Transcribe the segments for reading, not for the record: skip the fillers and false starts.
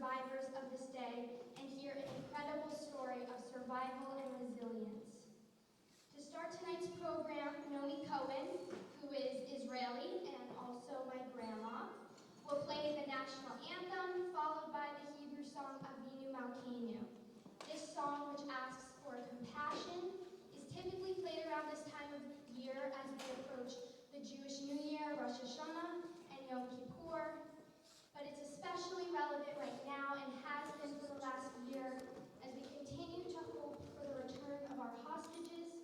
survivors of this day and hear an incredible story of survival and resilience. To start tonight's program, Nomi Cohen, who is Israeli and also my grandma, will play the national anthem, followed by the Hebrew song Avinu Malkeinu. This song, which asks for compassion, is typically played around this time of year as we approach the Jewish New Year, Rosh Hashanah, and Yom Kippur. But it's especially relevant right now and has been for the last year as we continue to hope for the return of our hostages,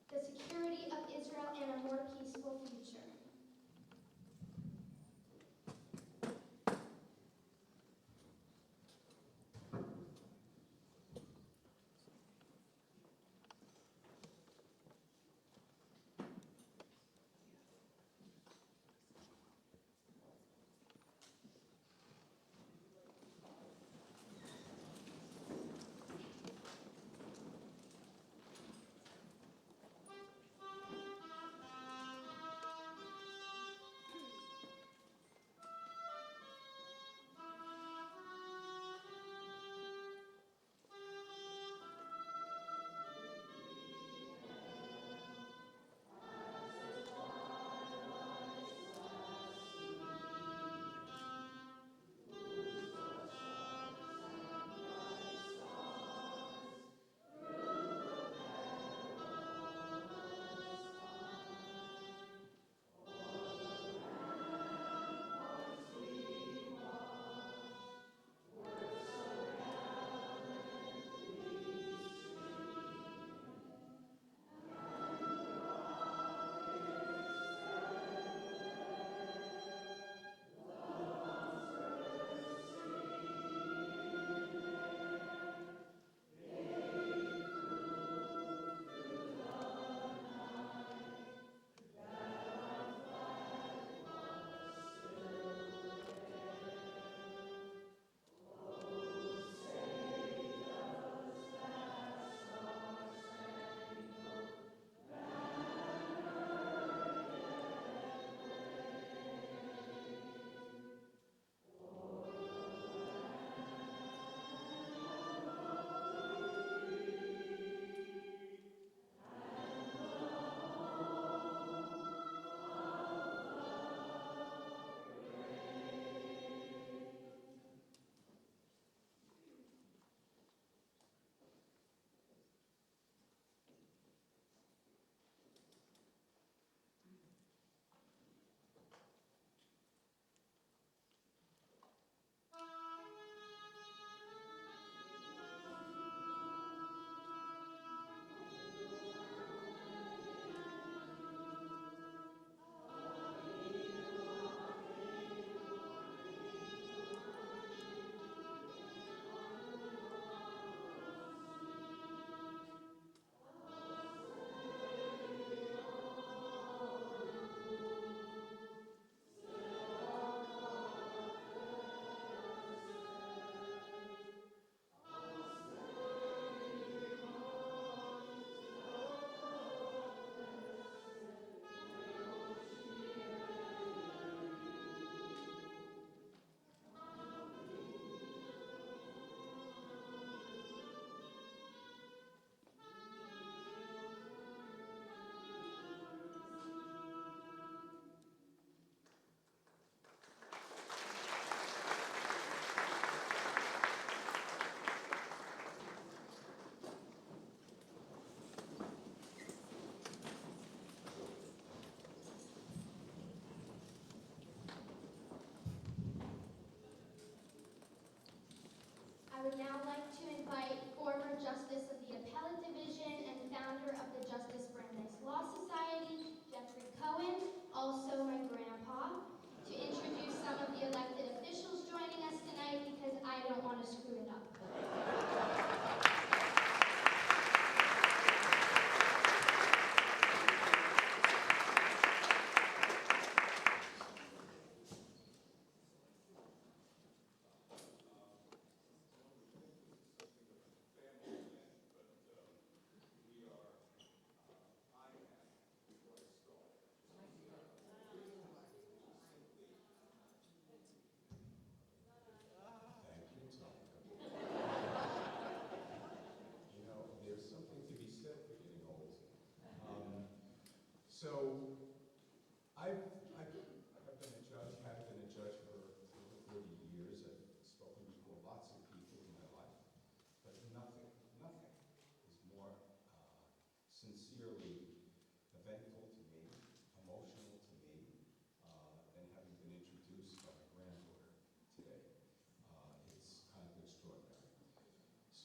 the security of Israel, and a more peaceful future.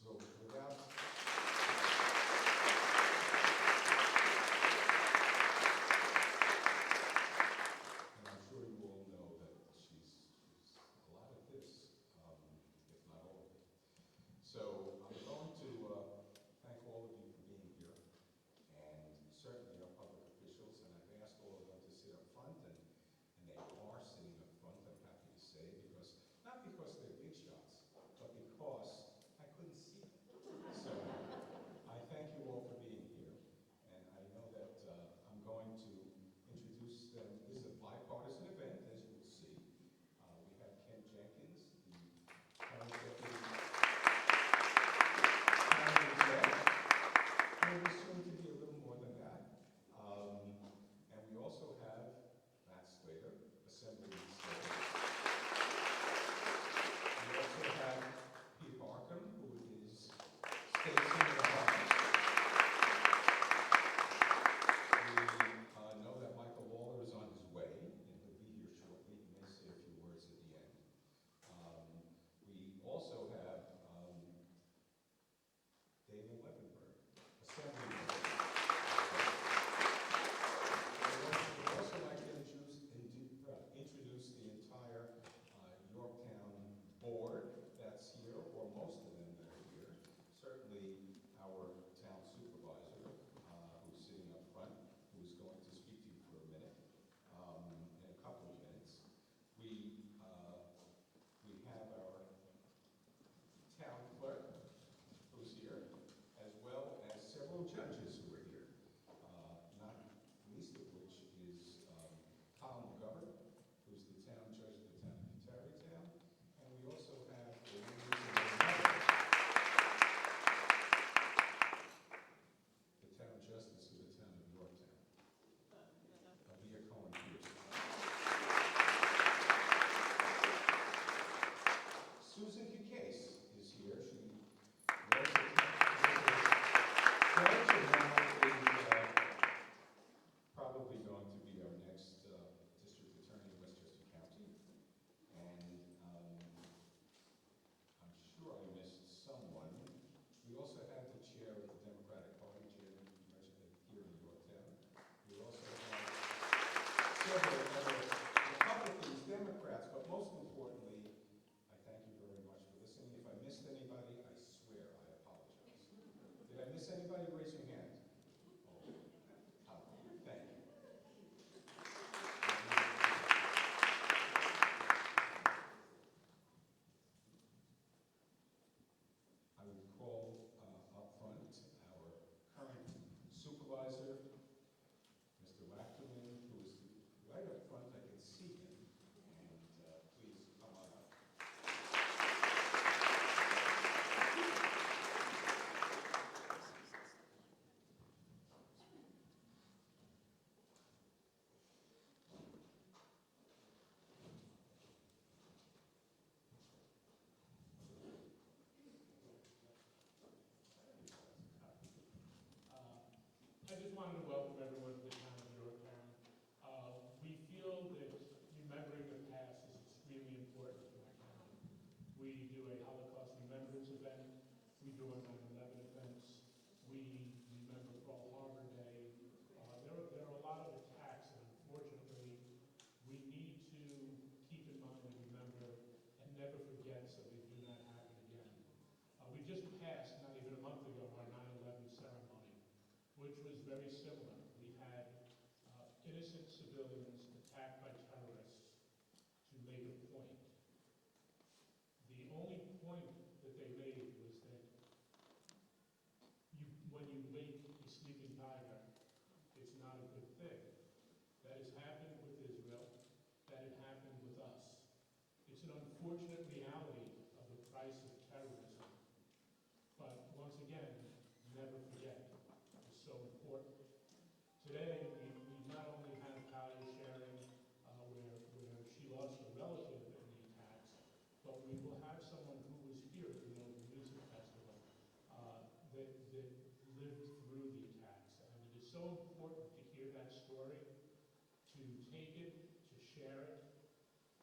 So without and I'm sure you all know that she's a lot of this, if not all of it. So I'm going to thank all of you for being here, and certainly our public officials, and I've asked all of them to sit up front, and they are sitting up front, I'm happy to say, not because they're big shots, but because I couldn't see them. So I thank you all for being here, and I know that I'm going to introduce them. This is a bipartisan event, as you will see. We have Ken Jenkins, the current deputy county exec, who is soon to be a little more than that. And we also have Matt Slater, Assemblyman Slater. We also have Pete Markham, who is State Senator Harris. We know that Michael Waller is on his way, and he'll be here shortly. He may say a few words at the end. We also have David Levenberg, Assemblyman. We'd also like to introduce the entire Yorktown board that's here, or most of them that are here. Certainly our town supervisor, who's sitting up front, who's going to speak to you for a minute, in a couple of minutes. We have our town clerk, who's here, as well as several judges who are here, not least of which is Colin McGovern, who's the town judge of the town of Tarrytown, and we also have the town justice of the town of Yorktown, Atir Vinnikov. Susan Kikase is here. She was a judge and now is probably going to be our next district attorney in Westchester County. And I'm sure I missed someone. We also have the chair of the Democratic Party, Chairman here in Yorktown. We also have several other Republicans, Democrats, but most importantly, I thank you very much for listening. If I missed anybody, I swear I apologize. Did I miss anybody? Raise your hand. Oh, thank you. I would call up front our current supervisor, Mr. Lachlan, who is right up front. I can see him. And please come on up. I just wanted to welcome everyone to the town of Yorktown. We feel that remembering the past is extremely important to our town. We do a Holocaust Remembrance event. We do a 9/11 events. We remember Pearl Harbor Day. There are a lot of attacks, and unfortunately, we need to keep in mind and remember and never forget so they do not happen again. We just passed, not even a month ago, our 9/11 ceremony, which was very similar. We had innocent civilians attacked by terrorists to make a point. The only point that they made was that when you wake a sleeping tiger, it's not a good thing. That has happened with Israel. That had happened with us. It's an unfortunate reality of the price of terrorism. But once again, never forget. It's so important. Today, we not only have Talia sharing where she lost a relative in the attacks, but we will have someone who was here at the Nova Music Festival that lived through the attacks. And it is so important to hear that story, to take it, to share it,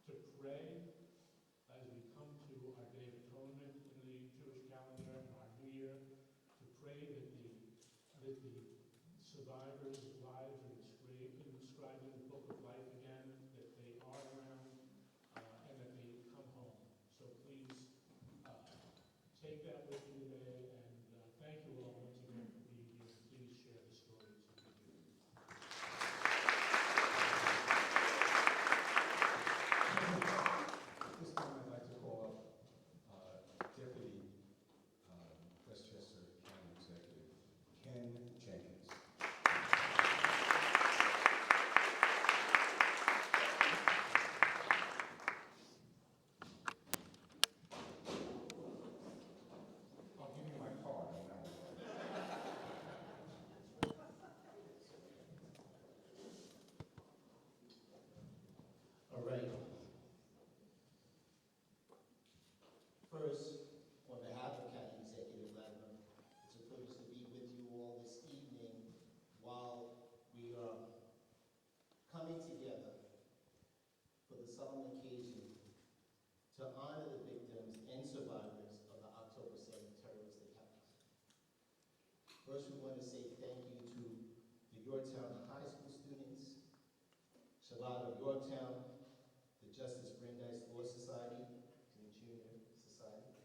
to pray as we come to our Day of Atonement in the Jewish calendar, our that the survivors' lives are inscribed in the book of life again, that they are around, and that they come home. So please take that with you today, and thank you all once again for being here. Please share the stories of your youth. This time I'd like to call up Deputy Westchester County Executive Ken Jenkins. I'll give you my card on that one. All right. First, on behalf of County Executive Ladner, it's a privilege to be with you all this evening while we are coming together for the solemn occasion to honor the victims and survivors of the October 7th terrorist attacks. First, we want to say thank you to the Yorktown High School students, Shabbat of Yorktown, the Justice Brandeis Law Society, and the Junior Society,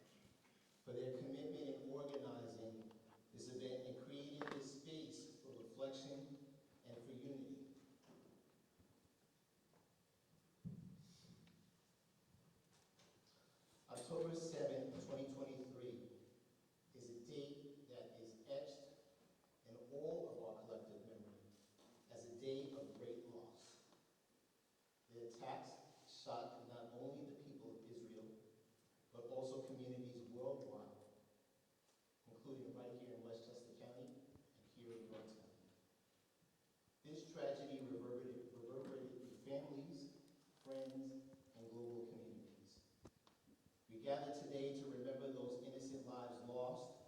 for their commitment in organizing this event and creating this space for reflection and for unity. October 7th, 2023 is a date that is etched in all of our collective memory as a day of great loss. The attacks shocked not only the people of Israel, but also communities worldwide, including right here in Westchester County and here in Yorktown. This tragedy reverberated through families, friends, and global communities. We gather today to remember those innocent lives lost,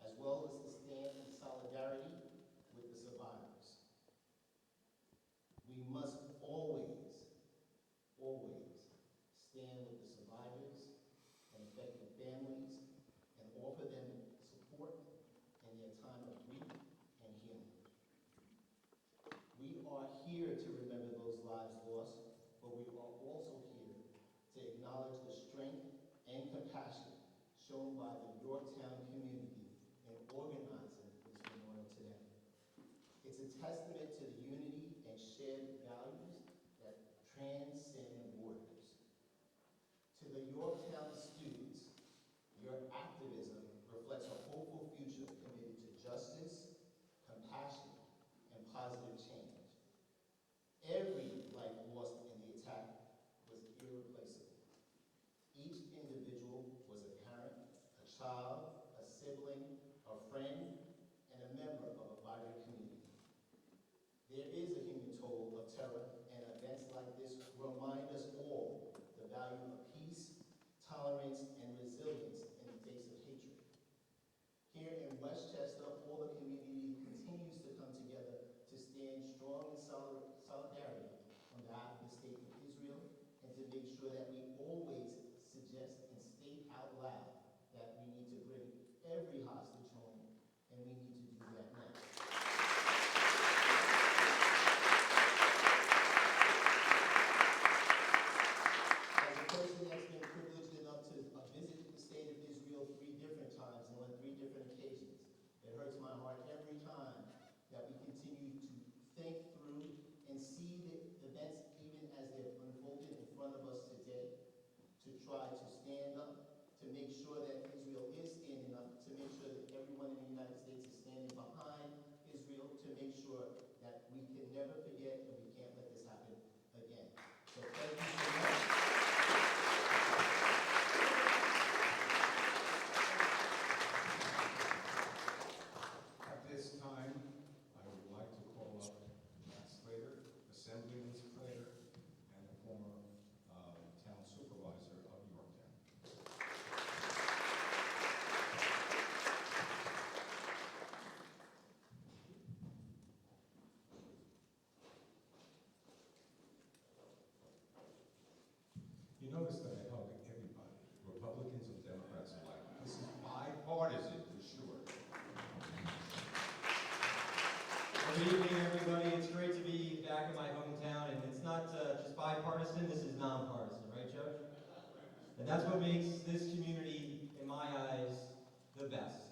as well as to stand in solidarity with the survivors. We must always stand with the survivors and affected families and offer them support in their time of grief and healing. We are here to remember those lives lost, but we are also here to acknowledge the strength and compassion shown by the Yorktown community in organizing this memorial today. It's a testament to the unity and shared values that transcend borders. To the Yorktown students, your activism reflects a hopeful future committed to justice, compassion, and positive change. Every life lost in the attack was irreplaceable. Each individual was a parent, a child, a sibling, a friend, and a member of a vibrant community. There is a human toll of terror, and events like this remind us all the value of peace, tolerance, and resilience in the face of hatred. Here in Westchester, all the community continues to come together to stand strong in solidarity on behalf of the state of Israel, and to make sure that we always suggest and state out loud that we need to bring every hostage home, and we need to do that now. As a person that's been privileged enough to visit the state of Israel 3 different times and on 3 different occasions, it hurts And that's what makes this community, in my eyes, the best.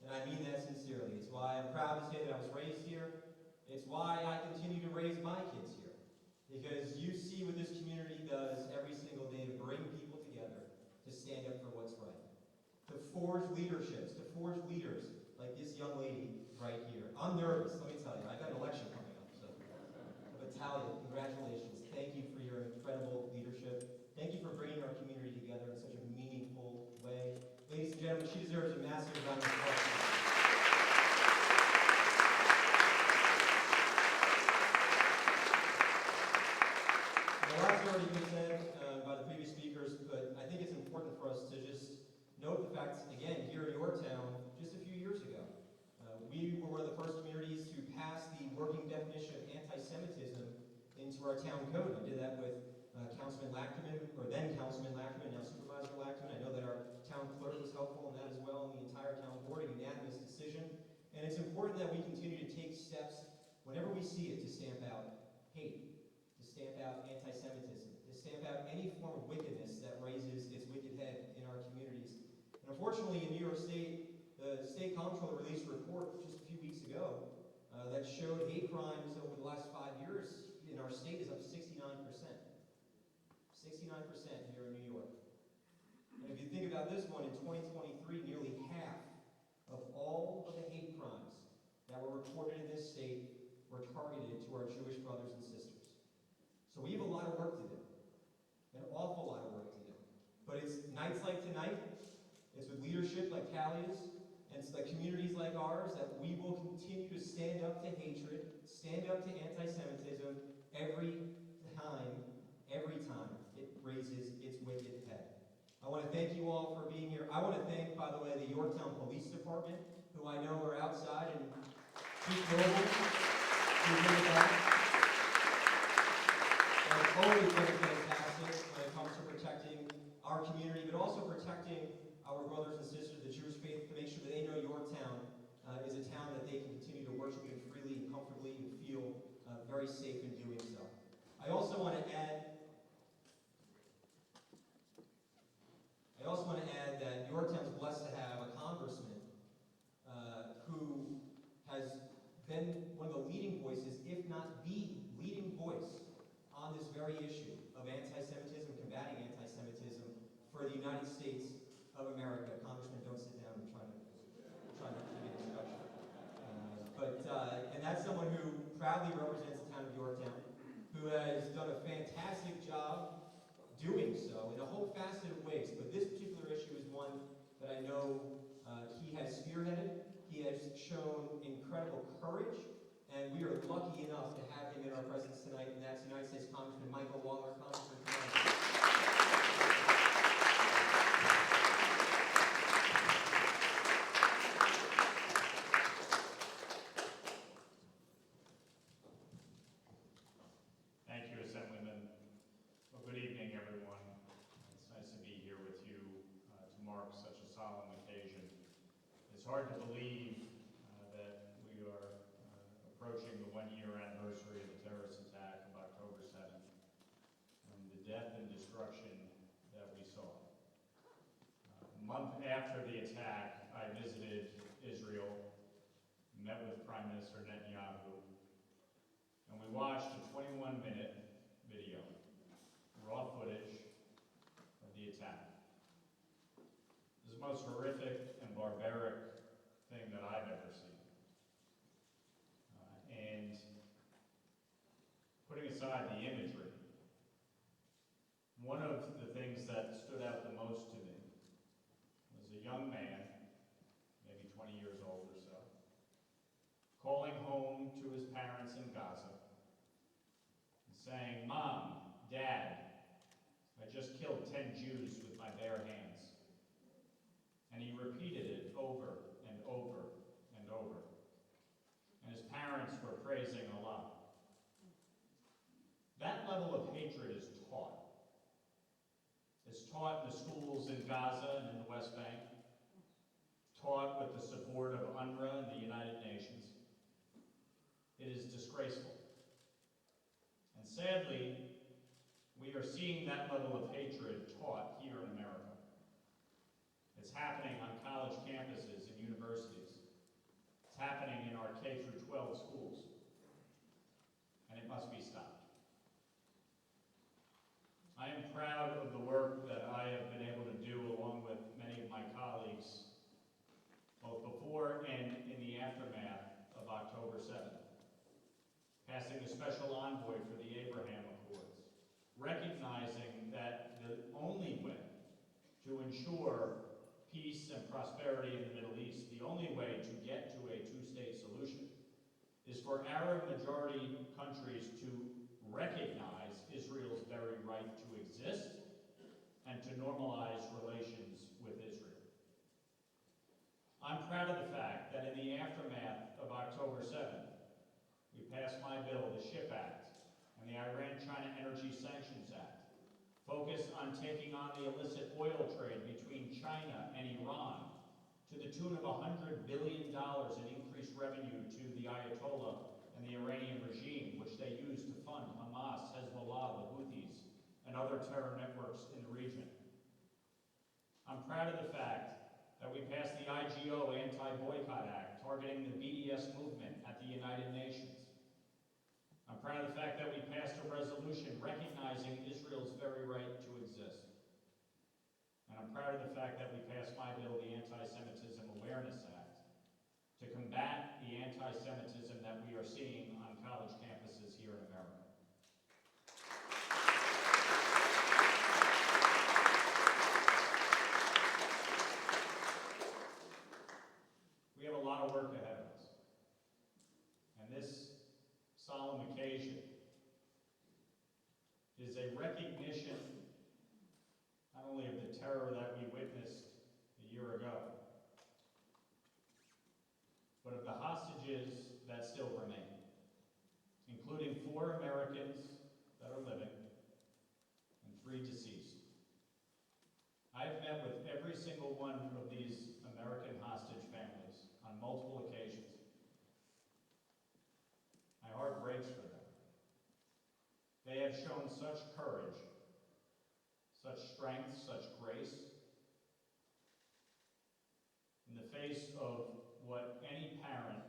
And I mean that sincerely. It's why I'm proud to say that I was raised here. It's why I continue to raise my kids here. Because you see what this community does every single day to bring people together, to stand up for what's right, to forge leaderships, to forge leaders like this young lady right here. I'm nervous, let me tell you. I got an election coming up, so. But Talia, congratulations. Thank you for your incredible leadership. Thank you for bringing our community together in such a meaningful way. Ladies and gentlemen, she deserves a massive round of applause. A lot's already been said by the previous speakers, but I think it's important for us to just note the fact, again, here in Yorktown, just a few years ago, we were one of the first communities to pass the working definition of anti-Semitism into our town code. I did that with Councilman Lachman, or then Councilman Lachman, now Supervisor Lachman. I know that our town clerk was helpful in that as well, and the entire town board, a unanimous decision. And it's important that we continue to take steps whenever we see it to stamp out hate, to stamp out anti-Semitism, to stamp out any form of wickedness that raises its wicked head in our communities. And unfortunately, in New York State, the state comptroller released a report just a few weeks ago that showed hate crimes over the last 5 years in our state is up 69%. 69% here in New York. And if you think about this one, in 2023, nearly half of all of the hate crimes that were reported in this state were targeted to our Jewish brothers and sisters. So we have a lot of work to do, an awful lot of work to do. But it's nights like tonight, it's with leadership like Talia's, and it's like communities like ours that we will continue to stand up to hatred, stand up to anti-Semitism every time it raises its wicked head. I want to thank you all for being here. I want to thank, by the way, the Yorktown Police Department, who I know are outside, and Chief Noble, who's in the back. They've always been fantastic when it comes to protecting our community, but also protecting our brothers and sisters of the Jewish faith, to make sure that they know Yorktown is a town that they can continue to worship in freely and comfortably and feel very safe in doing so. I also want to add that Yorktown's blessed to have a congressman who has been one of the leading voices, if not the leading voice, on this very issue of anti-Semitism, combating anti-Semitism for the United States of America. Congressman, don't sit down. I'm trying to give you an introduction. And that's someone who proudly represents the town of Yorktown, who has done a fantastic job doing so in a whole facet of ways. But this particular issue is one that I know he has spearheaded. He has shown incredible courage, and we are lucky enough to have him in our presence tonight, and that's United States Congressman Michael Waller. Congressman, come on. Hard to believe that we are approaching the one-year anniversary of the terrorist attack of October 7th and the death and destruction that we saw. A month after the attack, I visited Israel, met with Prime Minister Netanyahu, and we watched a 21-minute video, raw footage of the attack. It was the most horrific and barbaric thing that I've ever seen. And putting aside the imagery, one of the things that stood out the most to me was a young man, maybe 20 years old or so, calling home to his parents in Gaza and saying, "Mom, Dad, I just killed 10 Jews with my bare hands." And he repeated it over and over and over. And his parents were praising Allah. That level of hatred is taught. It's taught in the schools in Gaza and in the West Bank, taught with the support of UNRWA and the United Nations. It is disgraceful. And sadly, we are seeing that level of hatred taught here in happening on college campuses and universities. It's happening in our K through 12 schools. And it must be stopped. I am proud of the work that I have been able to do along with many of my colleagues, both before and in the aftermath of October 7th. Passing a special envoy for the Abraham Accords, recognizing that the only way to ensure peace and prosperity in the Middle East, the only way to get to a two-state solution, is for Arab majority countries to recognize Israel's very right to exist and to normalize relations with Israel. I'm proud of the fact that in the aftermath of October 7th, we passed my bill, the SHIP Act, and the Iran-China Energy Sanctions Act, focused on taking on the illicit oil trade between China and Iran to the tune of $100 billion in increased revenue to the Ayatollah and the Iranian regime, which they use to fund Hamas, Hezbollah, the Houthis, and other terror networks in the region. I'm proud of the fact that we passed the IGO Anti-Boycott Act, targeting the BDS movement at the United Nations. I'm proud of the fact that we passed a resolution recognizing Israel's very right to exist. And I'm proud of the fact that we passed my bill, the Anti-Semitism Awareness Act, to combat the anti-Semitism that we are seeing on college campuses here in America. We have a lot of work ahead of us. And this solemn occasion is a recognition not only of the terror that we witnessed a year ago, but of the hostages that still remain, including 4 Americans that are living and 3 deceased. I've met with every single one of these American hostage families on multiple occasions. My heart breaks for them. They have shown such courage, such strength, such grace in the face of what any parent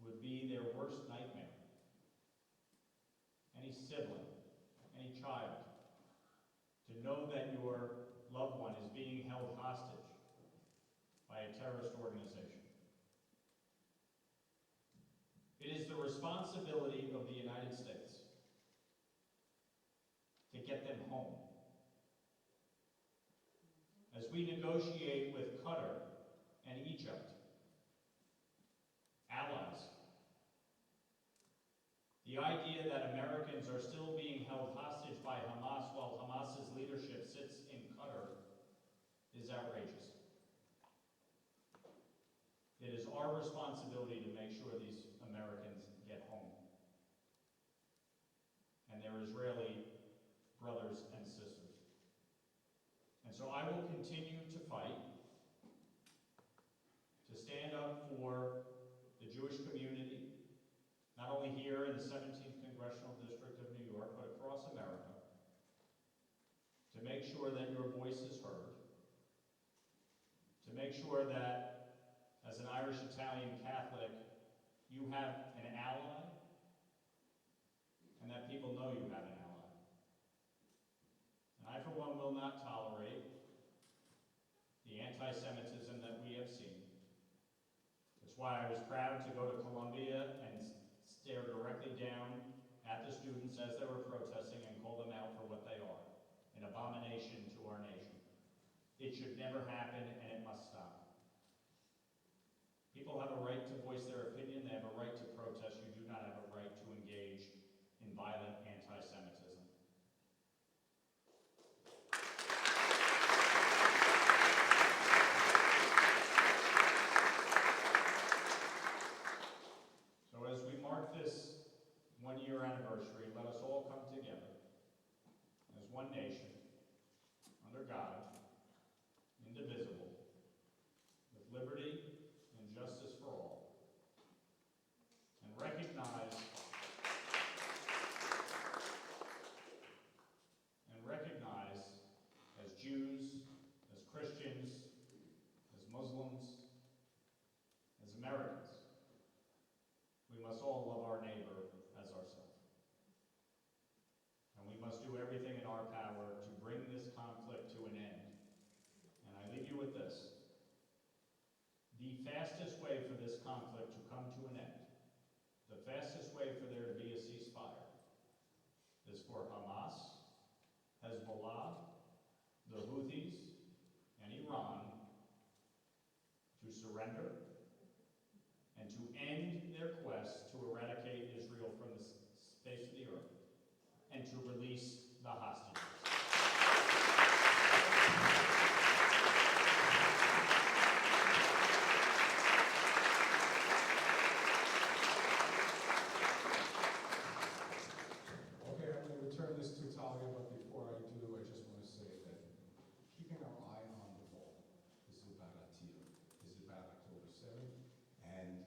would be their worst nightmare. Any sibling, any child, to know that your loved one is being held hostage by a terrorist organization. It is the responsibility of the United States to get them home. As we negotiate with Qatar and Egypt, allies, the idea that Americans are still being held hostage by Hamas while Hamas's leadership sits in Qatar is outrageous. It is our responsibility to make sure these Americans get home and their Israeli brothers and sisters. And so I will continue to fight to stand up for the Jewish community, not only here in the 17th Congressional District of New York, but across America, to make sure that your voice is heard, to make sure that as an Irish-Italian Catholic, you have an ally, and that people know you have an ally. And I, for one, will not tolerate the anti-Semitism that we have seen. That's why I was proud to go to Columbia and stare directly down at the students as they were protesting and call them out for what they are, an abomination to our nation. It should never happen, and it must stop. People have a right to voice their opinion. They have a right to protest. You do not have a right to engage in violent anti-Semitism. So as we mark this one-year anniversary, let us all come together as one nation, under God, indivisible, with liberty and justice for all, and recognize as Jews all of our neighbor as ourselves. And we must do everything in our power to bring this conflict to an end. And I leave you with this. The fastest way for this conflict to come to an end, the fastest way for there to be a ceasefire, is for Hamas, Hezbollah, the Houthis, and Iran to surrender and to end their quest to eradicate Israel from the face of the earth and to release the hostages. Okay, I'm going to return this to Talia, but before I do, I just want to say that keeping our eye on the ball. This is about Atir. This is about October 7th, and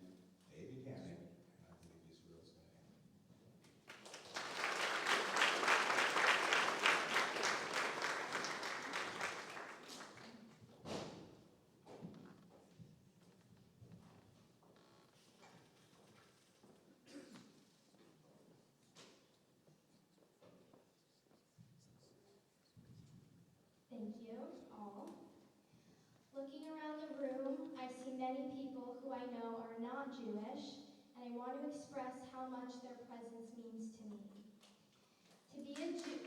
they began it, and I believe Israel's going to end it. Thank you, all. Looking around the room, I see many people who I know are not Jewish, and I want to express how much their presence means to me. To be a Jew...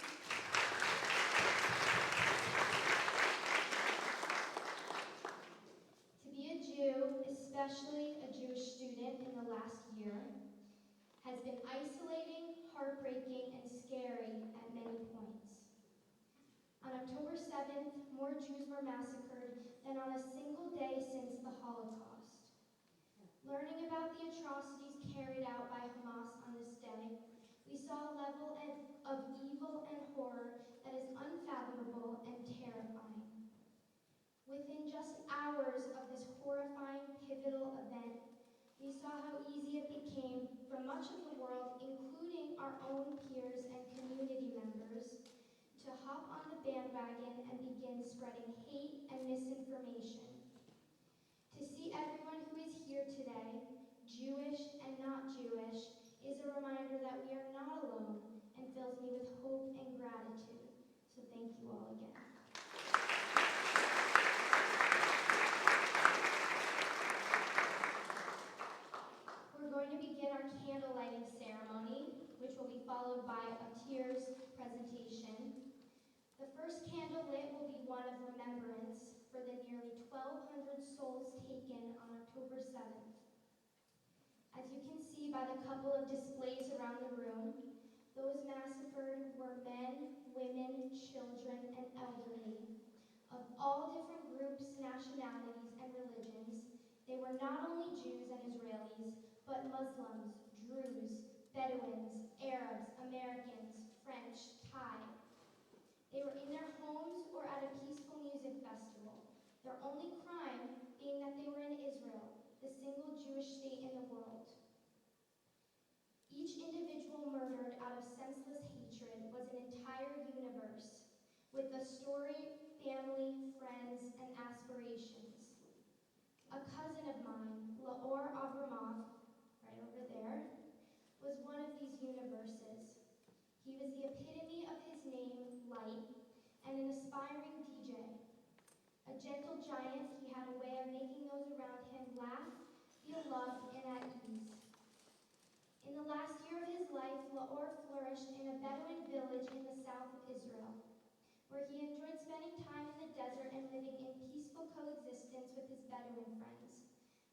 To be a Jew, especially a Jewish student in the last year, has been isolating, heartbreaking, and scary at many points. On October 7th, more Jews were massacred than on a single day since the Holocaust. Learning about the atrocities carried out by Hamas on this day, we saw a level of evil and horror that is unfathomable and terrifying. Within just hours of this horrifying, pivotal event, we saw how easy it became for much of the world, including our own peers and community members, to hop on the bandwagon and begin spreading hate and misinformation. To see everyone who is here today, Jewish and not Jewish, is a reminder that we are not alone and fills me with hope and gratitude. So thank you all again. We're going to begin our candle lighting ceremony, which will be followed by Atir's presentation. The first candle lit will be one of remembrance for the nearly 1,200 souls taken on October 7th. As you can see by the couple of displays around the room, those massacred were men, women, children, and elderly. Of all different groups, nationalities, and religions, they were not only Jews and Israelis, but Muslims, Druze, Bedouins, Arabs, Americans, French, Thai. They were in their homes or at a peaceful music festival, their only crime being that they were in Israel, the single Jewish state in the world. Each individual murdered out of senseless hatred was an entire universe, with a story, family, friends, and aspirations. A cousin of mine, Laor Abramov, right over there, was one of these universes. He was the epitome of his name, Light, and an aspiring DJ. A gentle giant, he had a way of making those around him laugh, feel loved, and at ease. In the last year of his life, Laor flourished in a Bedouin village in the south of Israel, where he enjoyed spending time in the desert and living in peaceful coexistence with his Bedouin friends.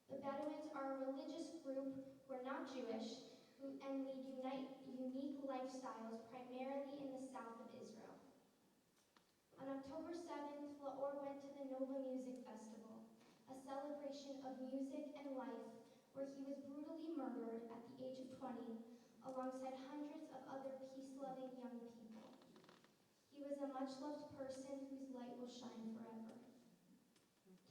The Bedouins are a religious group who are not Jewish, and lead unique lifestyles primarily in the south of Israel. On October 7th, Laor went to the Nova Music Festival, a celebration of music and life where he was brutally murdered at the age of 20 alongside hundreds of other peace-loving young people. He was a much-loved person whose light will shine forever.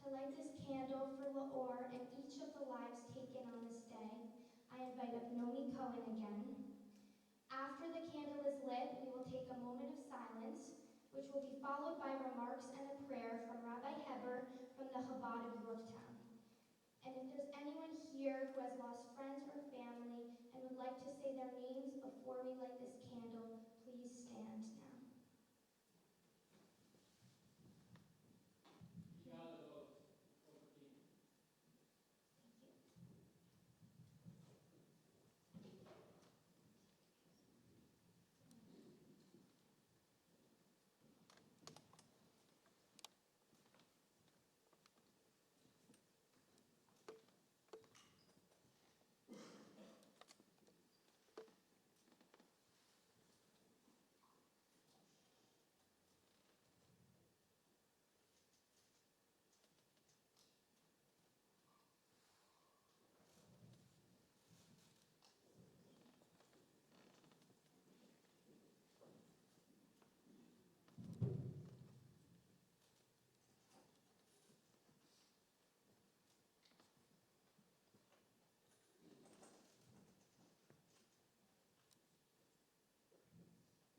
To light this candle for Laor and each of the lives taken on this day, I invite up Nomi Cohen again. After the candle is lit, we will take a moment of silence, which will be followed by remarks and a prayer from Rabbi Heber from the Chabad of Yorktown. And if there's anyone here who has lost friends or family and and would like to say their names before we light this candle, please stand now.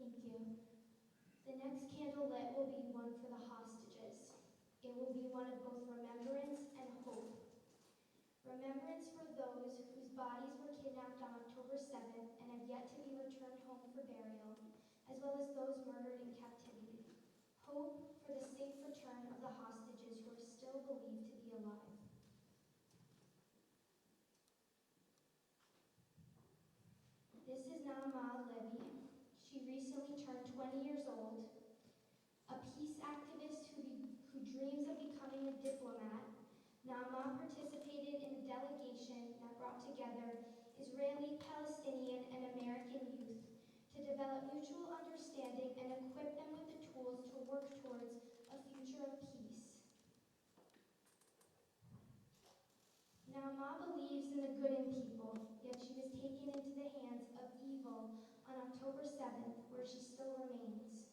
Thank you. The next candle lit will be one for the hostages. It will be one of both remembrance and hope. Remembrance for those whose bodies were kidnapped on October 7th and have yet to be returned home for burial, as well as those murdered in captivity. Hope for the safe return of the hostages who are still believed to be alive. This is Naama Levy. She recently turned 20 years old. A peace activist who dreams of becoming a diplomat, Naama participated in a delegation that brought together Israeli, Palestinian, and American youth to develop mutual understanding and equip them with the tools to work towards a future of peace. Naama believes in the good in people, yet she was taken into the hands of evil on October 7th, where she still remains.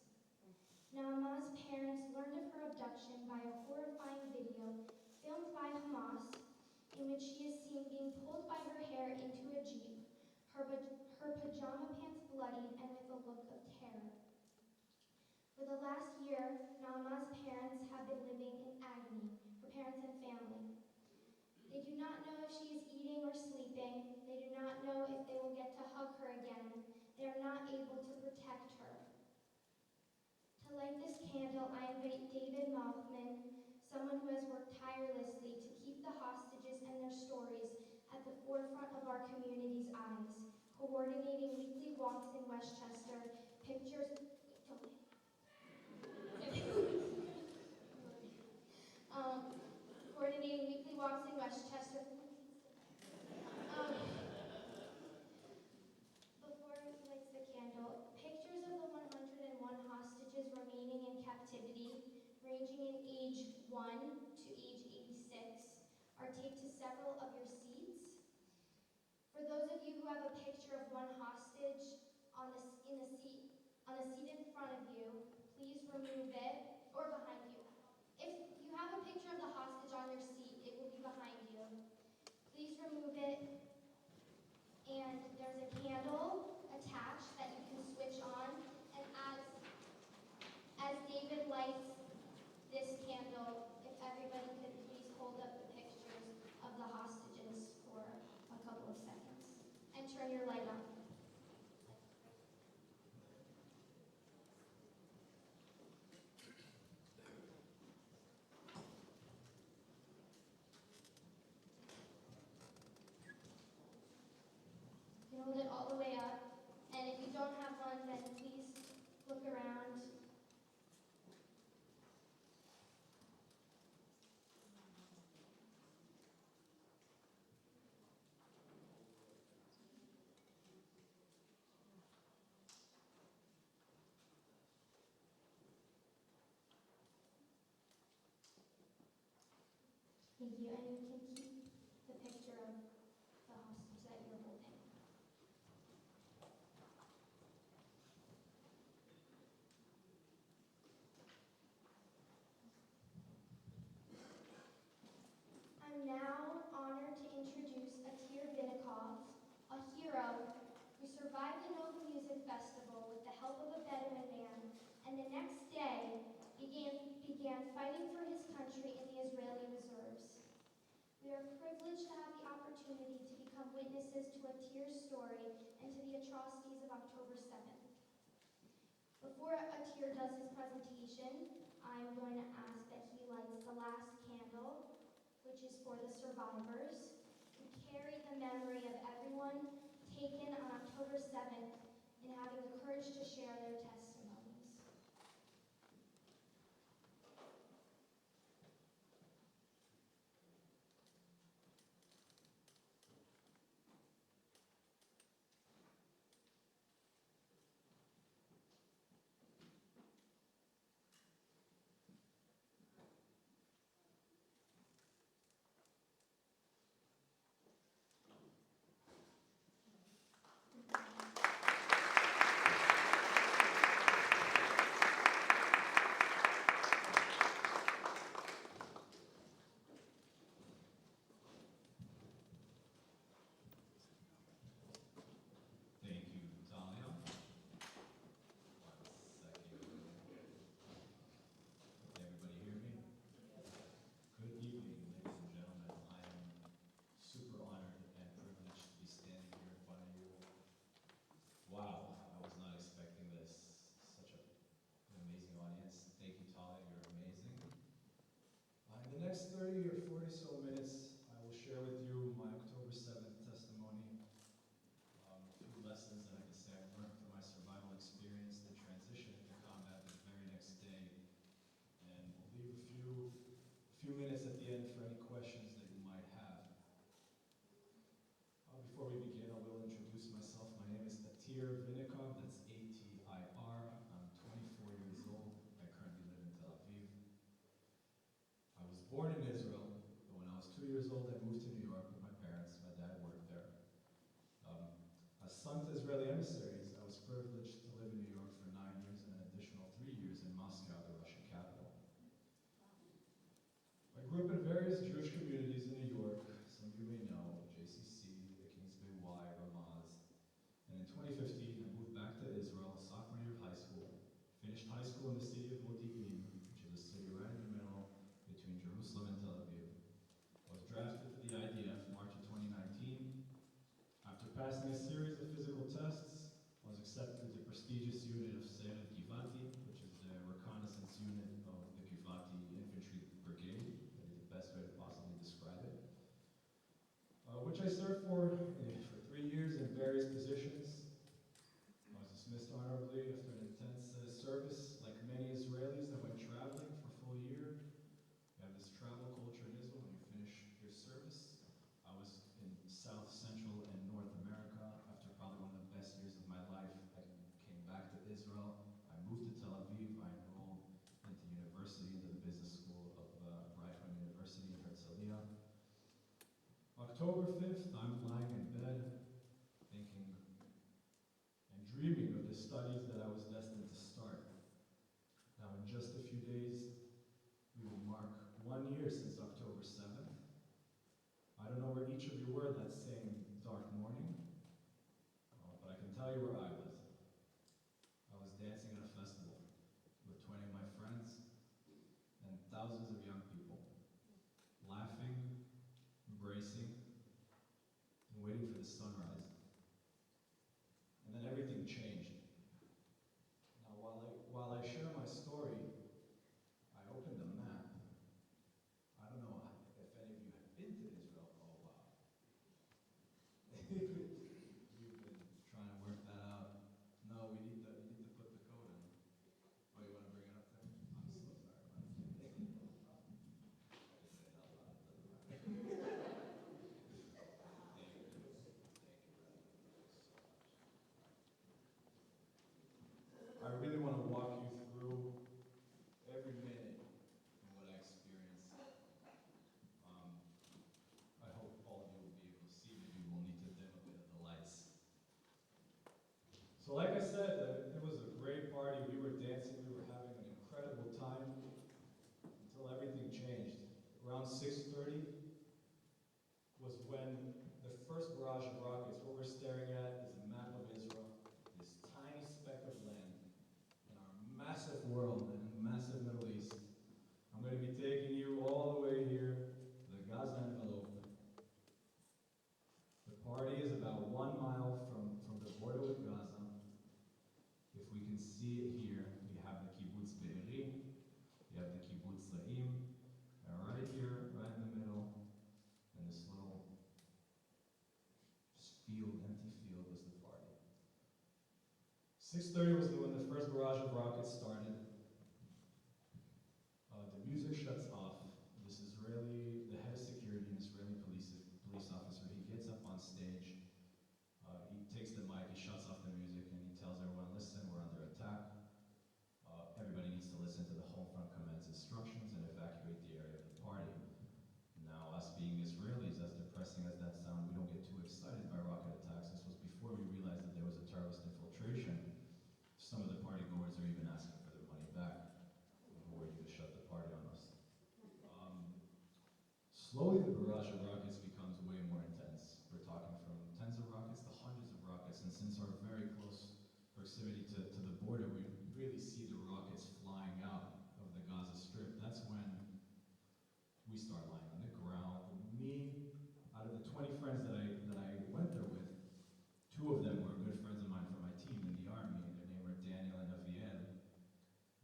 Naama's parents learned of her abduction by a horrifying video filmed by Hamas, in which she is seen being pulled by her hair into a jeep, her pajama pants bloodied and with a look of terror. For the last year, Naama's parents have been living in agony, her parents and family. They do not know if she is eating or sleeping. They do not know if they will get to hug her again. They are not able to protect her. To light this candle, I invite David Malkman, someone who has worked tirelessly to keep the hostages and their stories at the forefront of our community's eyes, coordinating weekly walks in Westchester, pictures, coordinating weekly walks in Westchester. Before he lights the candle, pictures of the 101 hostages remaining in captivity, ranging in age 1 to age 86, are taped to several of your seats. For those of you who have a picture of one hostage on the seat in front of you, please remove it, or behind you. If you have a picture of the hostage on your seat, it will be behind you. Please remove it. And there's a candle attached that you can switch on. And as David lights this candle, if everybody could please hold up the pictures of the hostages for a couple of seconds. And turn your light on. You can hold it all the way up. And if you don't have one, then please look around. Thank you. And you can keep the picture of the hostage that you're holding. I'm now honored to introduce Atir Vinnikov, a hero who survived the Nova Music Festival with the help of a Bedouin man, and the next day began fighting for his country in the Israeli reserves. We We are privileged to have the opportunity to become witnesses to Atir's story and to the atrocities of October 7th. Before Atir does his presentation, I'm going to ask that he lights the last candle, which is for the survivors, who carry the memory of everyone taken on October 7th and having the courage to share their testimonies. Thank you, Talia. One second. Can everybody hear me? Good evening, ladies and gentlemen. I am super honored and privileged to be standing here in front of you. Wow, I was not expecting this. Such an amazing audience. Thank you, Talia. You're amazing. In the next 30 or 40 so minutes, I will share with you my October 7th testimony. A few lessons that I can say I've learned from my survival experience, the transition into combat the very next day, and we'll leave a few minutes at the end for any questions that you might have. Before we begin, I will introduce myself. My name is Atir Vinnikov, that's A-T-I-R. I'm 24 years old. I currently live in Tel Aviv. I was born in Israel, but when I was 2 years old, I moved to New York with my parents. My dad worked there. As son to Israeli emissaries, I was privileged to live in New York for 9 years and an additional 3 years in Moscow, the Russian capital. I grew up in various Jewish communities in New York. Some of you may know, JCC, the Kingsway Y, Ramaz. And in 2015, I moved back to Israel, sophomore year of high school. Finished high school in the city of Modi'in, which is a city right in the middle between Jerusalem and Tel Aviv. I was drafted to the IDF March of 2019. After passing a series of physical tests, I was accepted to the prestigious unit of Seyret Givati, which is the reconnaissance unit of the Givati Infantry Brigade. That is the best way to possibly describe it. Which I served for 3 years in various positions. I was dismissed honorably after an intense service. Like many Israelis that went traveling for a full year, you have this travel culture in Israel when you finish your service. I was in South, Central, and North America. After probably one of the best years of my life, I came back to Israel. I moved to Tel Aviv. I enrolled into university, into the business school of Reichman University in Herzliya. October 5th, I'm lying in bed, thinking and dreaming of the studies that I was destined to start. Now, in just a few days, we will mark 1 year since October 7th. I don't know where each of you were that same dark morning, but I can tell you where I was. I was dancing at a festival with 20 of my friends and thousands of young people, laughing, embracing, and waiting for the sunrise. And then everything changed. Now, while I share my story, I opened a map. I don't know if any of you have been to Israel. Oh, wow. You've been trying to work that out. No, you need to put the code in. Oh, you want to bring it up there? I'm so sorry about it. I just say it out loud, it doesn't matter. Thank you. Thank you very much. I really want to walk you through every minute of what I experienced. I hope all of you will be able to see. Maybe we'll need to dim a bit of the lights. So like I said, it was a great party. We were dancing. We were having an incredible time until everything changed. Around 6:30 was when the first barrage of rockets, what we're staring at is a map of Israel, this tiny speck of land in our massive world and massive Middle East. I'm going to be taking you all the way here to the Gaza envelope, 6:30 was when the first barrage of rockets started. The music shuts off. This Israeli, the head of security, an Israeli police officer, he gets up on stage. He takes the mic, he shuts off the music, and he tells everyone, listen, we're under attack. Everybody needs to listen to the home front command's instructions and evacuate the area of the party. Now, us being Israelis, as depressing as that sounds, we don't get too excited by rocket attacks. This was before we realized that there was a terrorist infiltration. Some of the party goers are even asking for their money back. Who are you to shut the party on us? Slowly, the barrage of rockets becomes way more intense. We're talking from tens of rockets to hundreds of rockets, and since our very close proximity to the border, we really see the rockets flying out of the Gaza Strip. That's when we start lying on the ground. Me, out of the 20 friends that I went there with, 2 of them were good friends of mine from my team in the army, and their name were Daniel and Aviel.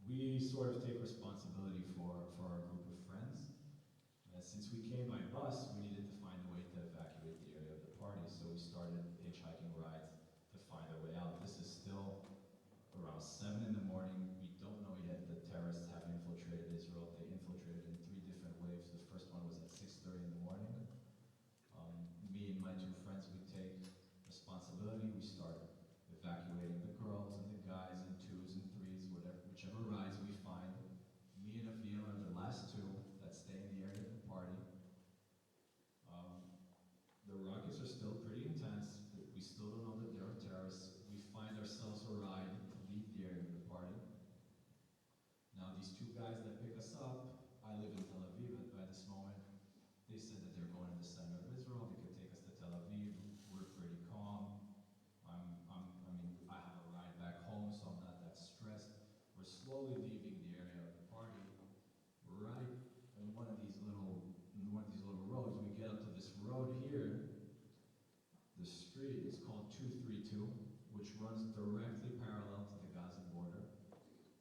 We sort of take responsibility for our group of friends. Since we came by bus, we needed to find a way to evacuate the area of the party, so we started hitchhiking rides to find our way out. This is still around 7 in the morning. We don't know yet that terrorists have infiltrated Israel. They infiltrated in 3 different waves. The first one was at 6:30 in the morning. Me and my 2 friends, we take responsibility. We start evacuating the girls and the guys in 2s and 3s, whichever rides we find. Me and Aviel are the last 2 that stay in the area of the party. The rockets are still pretty intense. We still don't know that there are terrorists. We find ourselves a ride to leave the area of the party. Now, these 2 guys that pick us up, I live in Tel Aviv by this moment. They said that they're going to the center of Israel. They could take us to Tel Aviv. We're pretty calm. I have a ride back home, so I'm not that stressed. We're slowly leaving the area of the party. Right in one of these little roads, we get up to this road here. The street is called 232, which runs directly parallel to the Gaza border.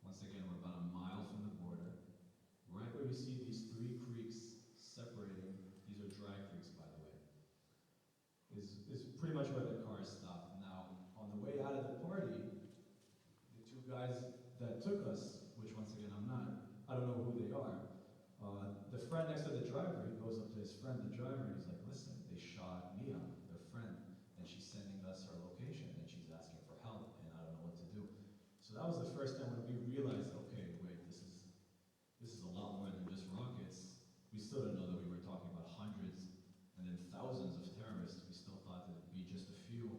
Once again, we're about a mile from the border. Right where you see these 3 creeks separating, these are dry creeks, by the way, is pretty much where the cars stopped. Now, on the way out of the party, the 2 guys that took us, which once again I don't know who they are. The friend next to the driver, he goes up to his friend, the driver, and he's like, listen, they shot Mia, their friend, and she's sending us her location, and she's asking for help, and I don't know what to do. So that was the first time when we realized, okay, wait, this is a lot more than just rockets. We still didn't know that we were talking about hundreds and then thousands of terrorists. We still thought that it'd be just a few.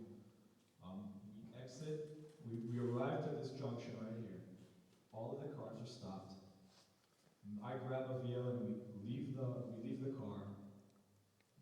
We exit, we arrived at this junction right here. All of the cars are stopped. I grab Aviel and we leave the car.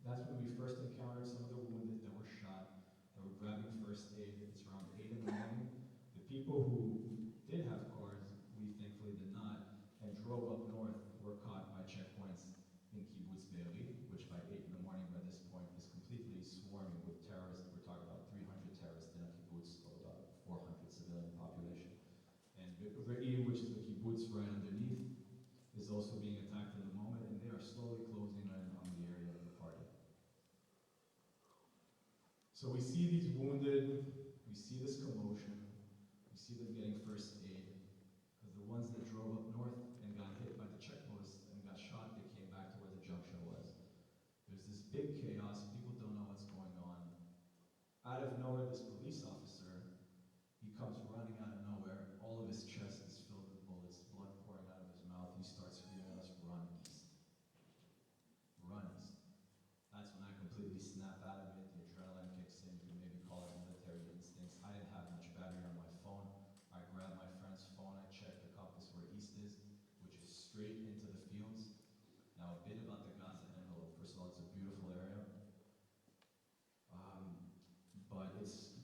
That's when we first encountered some of the wounded that were shot, that were grabbing first aid. It's around 8 in the morning. The people who did have cars, we thankfully did not, and drove up north were caught by checkpoints in Kibbutz Be'eri, which by 8 in the morning by this point is completely swarming with terrorists. We're talking about 300 terrorists in a kibbutz of about 400 civilian population. And Be'eri, which is the kibbutz right underneath, is also being attacked in the moment, and they are slowly closing in on the area of the party. So we see these wounded, we see this commotion, we see them getting first aid, because the ones that drove up north and got hit by the checkpost and got shot, they came back to where the junction was. There's this big chaos, people don't know what's going on. Out of nowhere, this police officer, he comes running out of nowhere, all of his chest is filled with bullets, blood pouring out of his mouth. He starts screaming at us, run east. Run east. That's when I completely snap out of it. The adrenaline kicks in. You can maybe call it military instincts. I didn't have much battery on my phone. I grabbed my friend's phone. I checked the compass where east is, which is straight into the fields. Now, a bit about the Gaza envelope. First of all, it's a beautiful area. But it's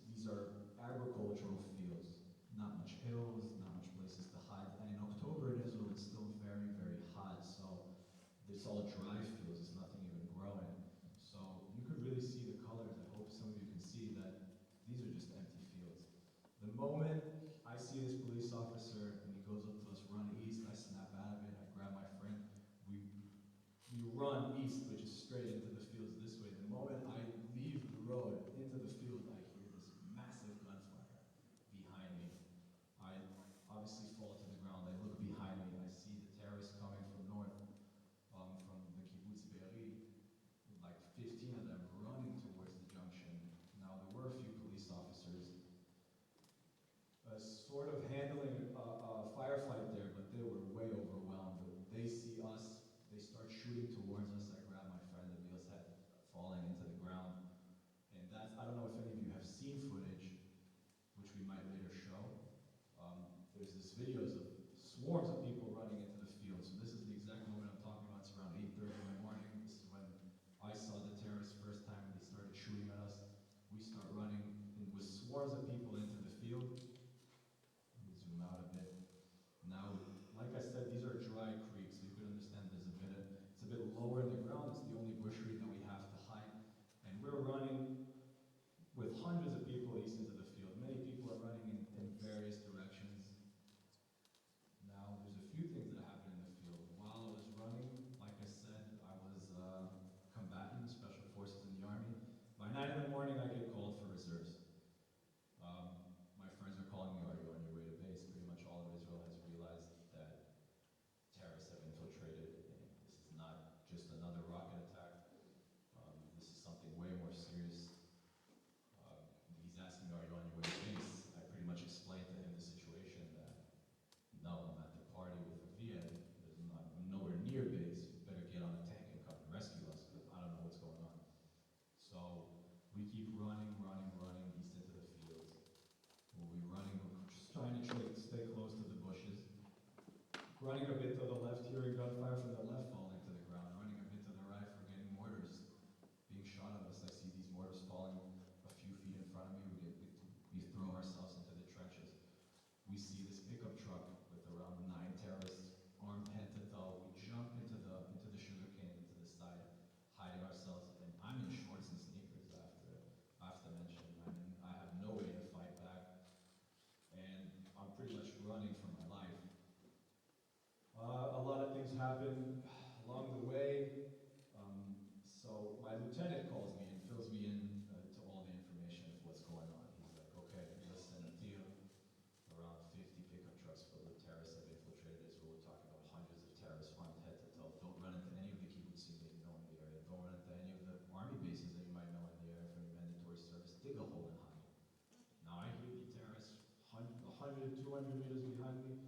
100, 200 meters behind me,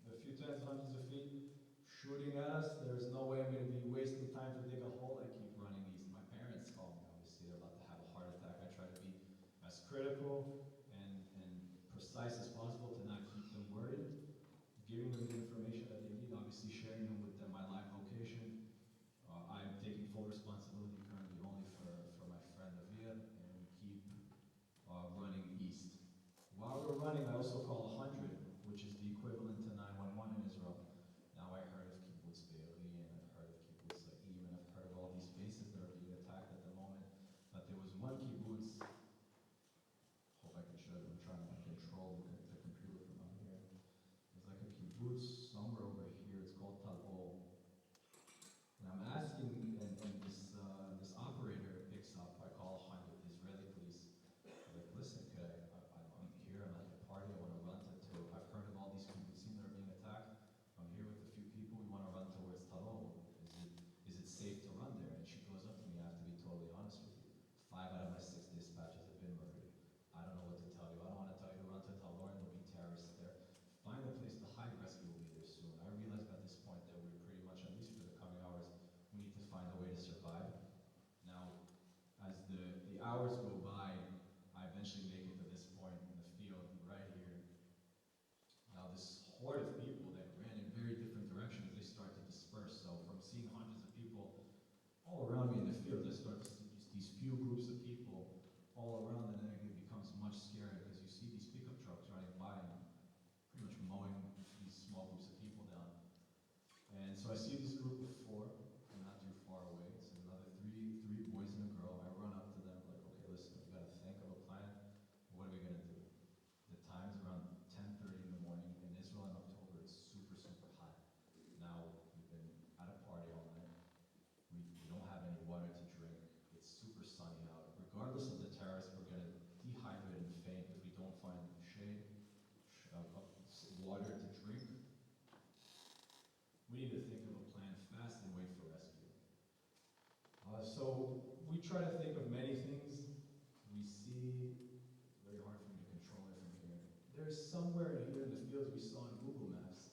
a few tens, hundreds of feet, shooting at us. There's no way I'm going to be wasting time to dig a hole. I keep running east. My parents call me, obviously, they're about to have a heart attack. I try to be as critical and precise as possible to not keep them worried, giving them the information that they need, obviously sharing them with them my live location. I'm taking full responsibility currently only for my friend Avia, and we keep running east. While we're running, I also call 100, which is the equivalent to 911 in Israel. Now I heard of Kibbutz Be'eri, and I've heard of Kibbutz La'im, and I've heard of all these bases that are being attacked at the moment. But there was one kibbutz, hope I can show you, I'm trying to control the computer from out here. There's like a kibbutz somewhere over here, it's called Tal'ol. And I'm asking, and this operator picks up, I call 100, the Israeli police. I'm like, listen, I'm here, I'm at the party, I want to run I've heard of all these kibbutzim that are being attacked. I'm here with a few people, we want to run towards Tal'ol. Is it safe to run there? And she goes up to me, I have to be totally honest with you. 5 out of my 6 dispatches have been murdered. I don't know what to tell you. I don't want to tell you to run to Tal'ol and there'll be terrorists there. Find a place to hide, rescue will be there soon. I realized at this point that we're pretty much, at least for the coming hours, we need to find a way to survive. Now, as the hours go by, I eventually make it to this point in the field right here. Now this horde of people that ran in very different directions, they start to disperse. So from seeing hundreds of people all around me in the field, I start to see just these few groups of people all around, and then it becomes much scarier because you see these pickup trucks running by and pretty much mowing these small groups of people down. And so I see this group of 4, and not too far away. It's another three boys and a girl. I run up to them like, okay, listen, we got to think of a plan. What are we going to do? The time's around 10:30 in the morning. In Israel in October, it's super, super hot. Now, we've been at a party all night. We don't have any water to drink. It's super sunny out. Regardless of the terrorists, we're going to dehydrate and faint if we don't find shade, water to drink. We need to think of a plan fast and wait for rescue. So we try to think of many things. We see, it's very hard for me to control it from here. There's somewhere in here in the fields we saw on Google Maps,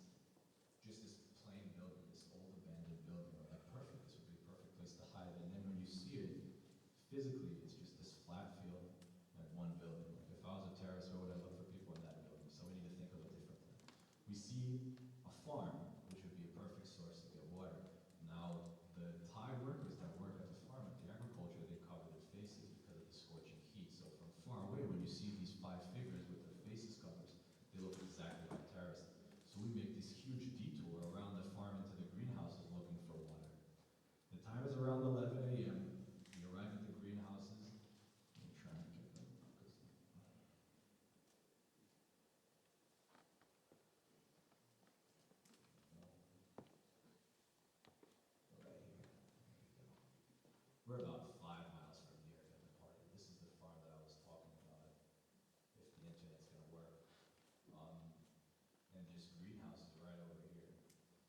just this plain building, this old abandoned building. We're like, perfect, this would be a perfect place to hide. And then when you see it, physically, it's just this flat field and one building. Like if I was a terrorist, where would I look for people in that building? So we need to think of a different plan. We see a farm, which would be a perfect source to get water. Now, the Thai workers that work at the farm, at the agriculture, they cover their faces because of the scorching heat. So from far away, when you see these 5 figures with their faces covered, they look exactly like terrorists. So we make this huge detour around the farm into the greenhouses looking for water. The time is around 11 a.m. We arrive at the greenhouses. Let me try and get them. Right here. We're about 5 miles from here at the party. This is the farm that I was talking about, if the internet's going to work. And there's greenhouses right over here.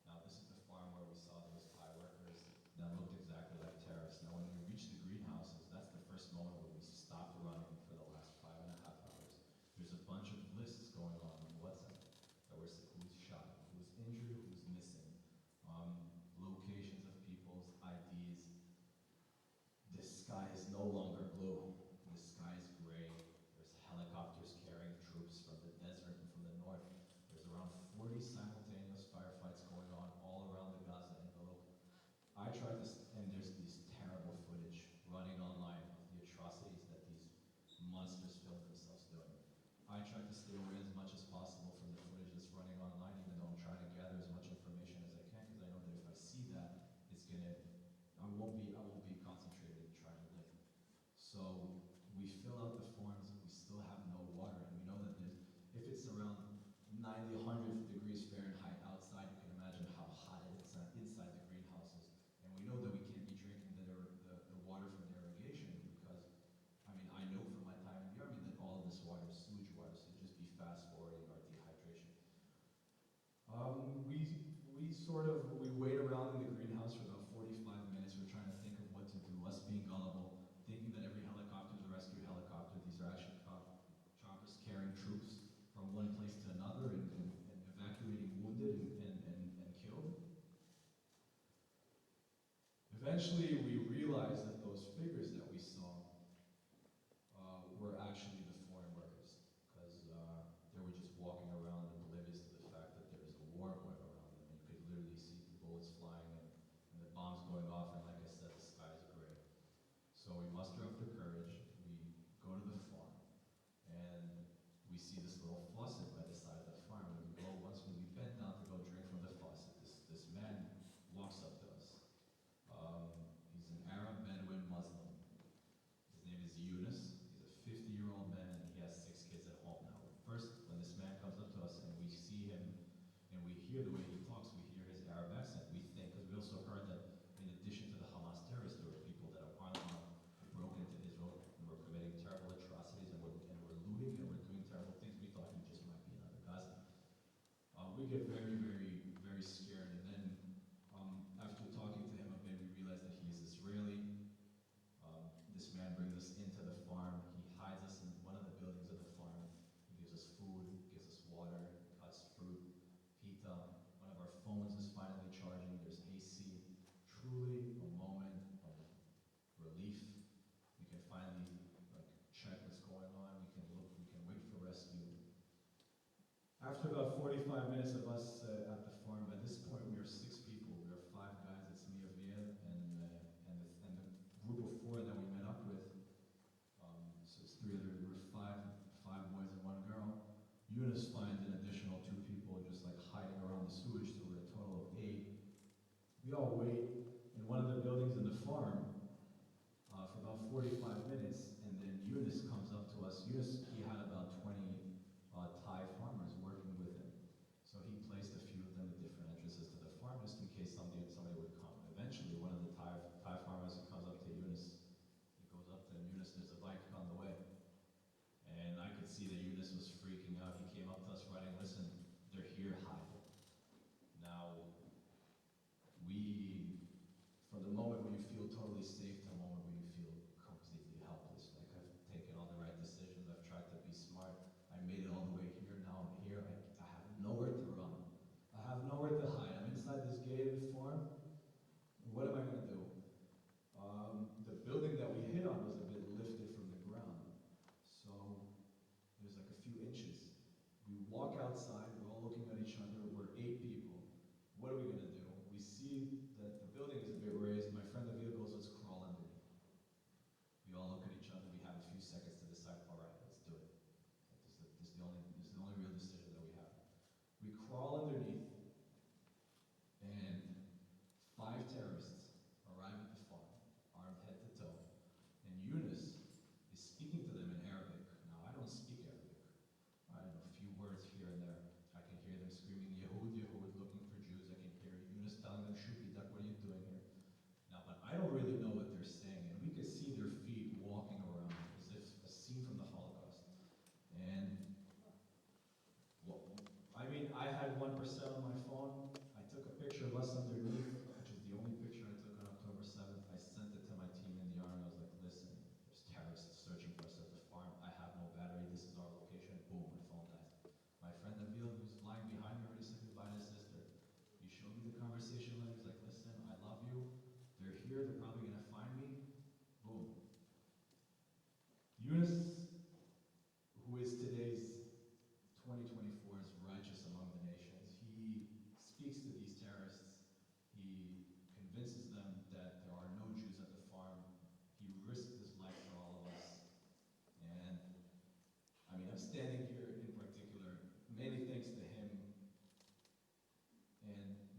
Now this is the farm where we saw those Thai workers that looked exactly like terrorists. Now when we reached the greenhouses, that's the first moment where we stopped running for the last 5.5 hours. There's a bunch of lists going on WhatsApp that were who's shot, who's injured, who's missing, locations of people's IDs. The sky is no longer blue. The sky is gray. There's helicopters carrying troops from the desert and from the north. There's around 40 simultaneous firefights going on all around the Gaza envelope. I tried to, and there's this terrible footage running online of the atrocities that these monsters film themselves doing. I tried to stay away as much as possible from the footage that's running online, even though I'm trying to gather as much information as I can, because I know that if I see that, it's gonna, I won't be concentrated in trying to live. So we fill out the forms, we still have no water, and we know that if it's around 90, 100 degrees Fahrenheit outside, you can imagine how hot it is inside the greenhouses. And we know that we can't be drinking the water from the irrigation because, I mean, I know from my time in the army that all of this water is sewage water, so it'd just be faster meaning wounded and killed. Eventually, we realized that those figures that we saw were actually the foreign workers, because they were just walking around oblivious to the fact that there was a war going around them. And you could literally see the bullets flying and the bombs going off, and like I said, the sky is gray. So we muster up the courage, we go to the farm, and we see this little faucet by the side of the farm. And we go, once we bend down to go drink from the faucet, this man walks up to us. He's an Arab Bedouin Muslim. His name is Yunus. He's a 50-year-old man, and he has 6 kids at home now. First, when this man comes up to us and we see him and we hear the way he talks, we hear his Arab accent, we think, because we also heard that in addition to the Hamas terrorists, there were people that are armed who broke into Israel and were committing terrible atrocities and were looting and were doing terrible things. We thought he just might be another Gaza. We get very, very, very scared, and then after talking to him a bit, we realize that he is Israeli. This man brings us into the farm. He hides us in one of the buildings of the farm. He gives us food, gives us water, cuts fruit, pita. One of our phones is finally charging. There's AC. Truly a moment of relief. We can finally check what's going on. We can look. We can wait for rescue. After about 45 minutes of us at the farm, by this point we are 6 people. We are 5 guys. It's me, Avia, and the group of 4 that we met up with. So it's 3 other. We're 5 boys and 1 girl. Yunus finds an additional 2 people just like hiding around the sewage, so we're a total of 8. We all wait in one of the buildings in the farm for about 45 minutes, and then Yunus comes up to us. Yunus, he had about 20 Thai farmers working with him. So he placed a few of them at different entrances to the farm just in case somebody would come. Eventually, one of the Thai farmers comes up to Yunus. He goes up to him, Yunus, there's a bike on the way. And I could see that Yunus was freaking out. He came up to us writing, listen, they're here, hide. Now, from the moment when you feel totally safe to the moment when you feel completely helpless. Like, I've taken all the right decisions, I've tried to be smart, I made it all the way here, now I'm here, I have nowhere to run. I have nowhere to hide. I'm inside this gated farm. What am I going to do? The building that we hit on was a bit lifted from the ground. So there's like a few inches. We walk outside, we're all looking at each other, we're 8 people. What are we going to do? We see that the building is a bit raised. My friend Avia goes, let's crawl underneath. We all look at each other, we have a few seconds to decide, all right, let's do it. This is the only real decision that we have. We crawl underneath, and 5 terrorists arrive at the farm, armed head to toe, and Yunus is speaking to them in Arabic. Now, I don't speak Arabic. I know a few words here and there. I can hear them screaming, Yehud, Yehud, looking for Jews. I can hear Yunus telling them, Shukidak, what are you doing here? Now, but I don't really know what they're saying, and we could see their feet walking around as if a scene from the Holocaust. And, well, I mean, I had 1% on my phone. I took a picture of us underneath, which is the only picture I took on October 7th. I sent it to my team in the army. I was like, listen, there's terrorists searching for us at the farm. I have no battery. This is our location. Boom, my phone dies. My friend Nabil, who's lying behind me, already said goodbye to his sister. He showed me the conversation letter. He's like, listen, I love you. They're here. They're probably going to find me. Boom. Yunus, who is today's 2024's righteous among the nations, he speaks to these terrorists. He convinces them that there are no Jews at the farm. He risked his life for all of us. And, I mean, I'm standing here in particular, mainly thanks to him.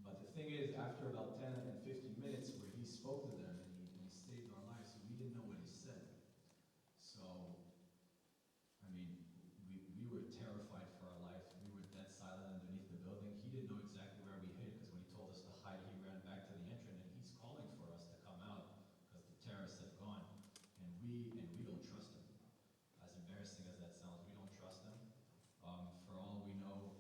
But the thing is, after about 10 and 15 minutes where he spoke to them and he saved our lives, we didn't know what he said. So, I mean, we were terrified for our life. We were dead silent underneath the building. He didn't know exactly where we hid, because when he told us to hide, he ran back to the entrance, and he's calling for us to come out because the terrorists have gone. And we don't trust him. As embarrassing as that sounds, we don't trust him. For all we know,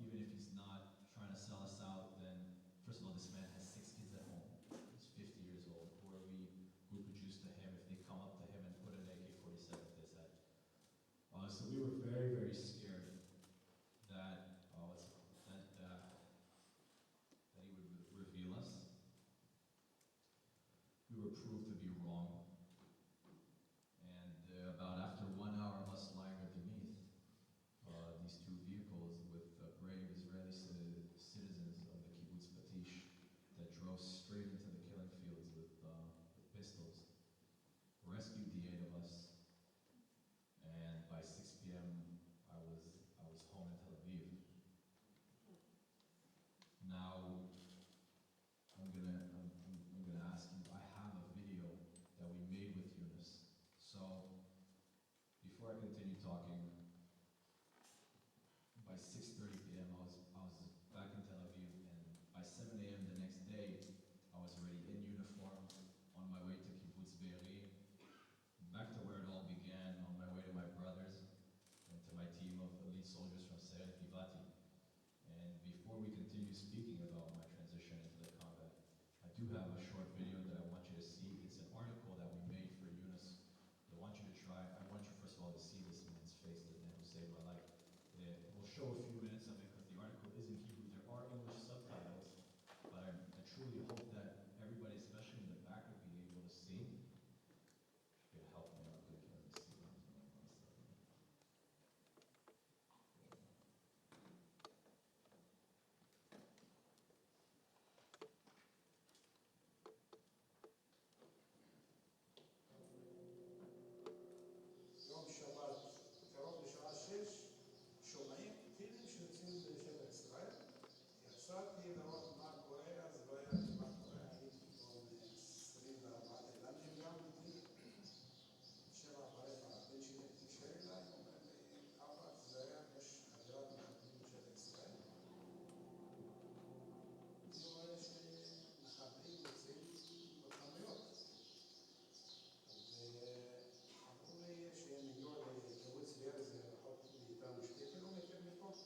even if he's not trying to sell us out, then first of all, this man has 6 kids at home. He's 50 years old. Who are we produce to him if they come up to him and put an AK-47 to his head? So we were very, very scared that Ukrainian soldiers from Sayeret Givati. And before we continue speaking about my transition into the combat, I do have a short video that I want you to see. It's an article that we made for Yunus. I want you to try. I want you, first of all, to see this man's face, the man who saved my life. We'll show a few minutes of it because the article is in Hebrew. There are English subtitles, but I truly hope that everybody, especially in the back, will be able to see. It'll help me out. Let me see what I'm doing. 1 second. יום שבת, קרוב לשעה 6, שומעים טילים שיוצאים לשטח ישראל. יצאתי לראות מה קורה, אז לא ידעתי מה קורה, הייתי פה 24 תאילנדים גם איתי. 7 ברבע, הבן שלי התקשר אליי, אומר לי, אבא, תיזהר, יש חדירת מחבלים לשטח ישראל. אני רואה שמחבלים יוצאים בחנויות. ואמרו לי שהם הגיעו לקיבוץ באר, זה רחוק מאיתנו 2 קילומטר מפה. אז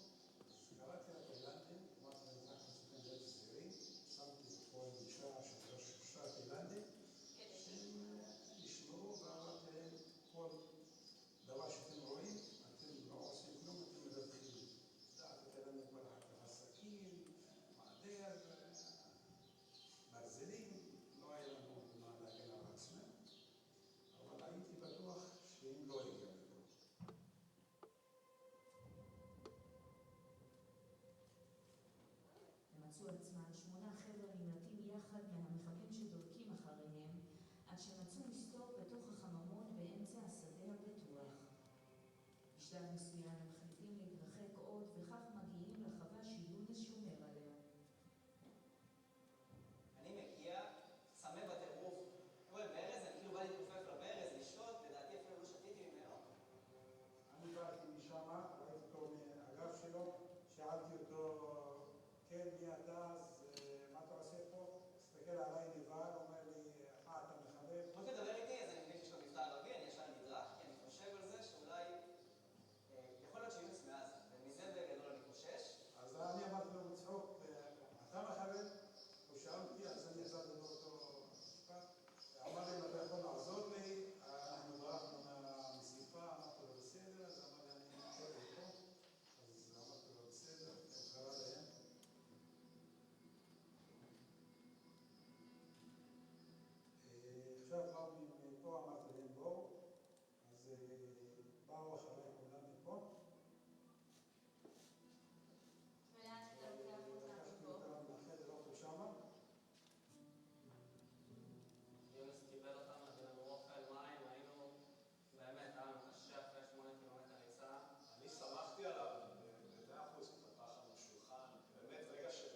קראתי לתאילנדים, אמרתי להם, אנחנו צריכים להיות זהירים. שמתי פה אישה, 3 תאילנדים, שהם ישמרו, ואמרתי להם, כל דבר שאתם רואים, אתם לא עושים כלום, אתם מדווחים. דעת התאילנדים כל אחד תפס סכין, מעדר, ברזלים, לא היה לנו מה להגן על עצמנו. אבל הייתי בטוח שהם לא יגיעו לפה. הם מצאו עצמם 8 חבר'ה נמלטים יחד מהמחבלים שדורקים אחריהם, עד שמצאו מסתור בתוך החממות באמצע השדה הפתוח. בשלב מסוים הם מחליטים להתרחק עוד, וכך מגיעים לחווה שיונס שומר עליה. אני מגיע, צמא בטירוף, רואה ברז, אני כאילו בא להתכופף לברז, לשתות, לדעתי אפילו לא שתיתי ממנו. אני באתי משם, ראיתי אותו מהאגף שלו, שאלתי אותו, כן, מי אתה, אז מה אתה עושה פה? הסתכל עליי נבהל, אומר לי, מה אתה מחבב? בוא תדבר איתי, אז אני מבין שיש לו מבטא ערבי, אני ישר נדרך, כי אני חושב על זה שאולי יכול להיות שיונס מעזה, ומזה בגדול אני חושש. אז אני אמרתי לו בצחוק, אתה מחבב? הוא שאל אותי, אז אני החזרתי לו אותו משפט. אמר לי, אם אתה יכול לעזור לי, אנחנו ברחנו מהמסיפה, אמרתי לו בסדר, אז אמר לי, אני נשאר איתו. אז אמרתי לו בסדר, הוא קרא להם. עכשיו באו מפה, אמרתי להם בואו, אז באו אחריי כולם מפה. ולאן אתה לוקח אותם לקחתי מפה? אותם לחדר אוכל שמה. יונס קיבל אותנו, נתן לנו אוכל, מים, היינו באמת, היה לנו קשה אחרי 8 קילומטר ריצה. אני שמחתי עליו, ב100% הוא פתח לנו שולחן, באמת רגע של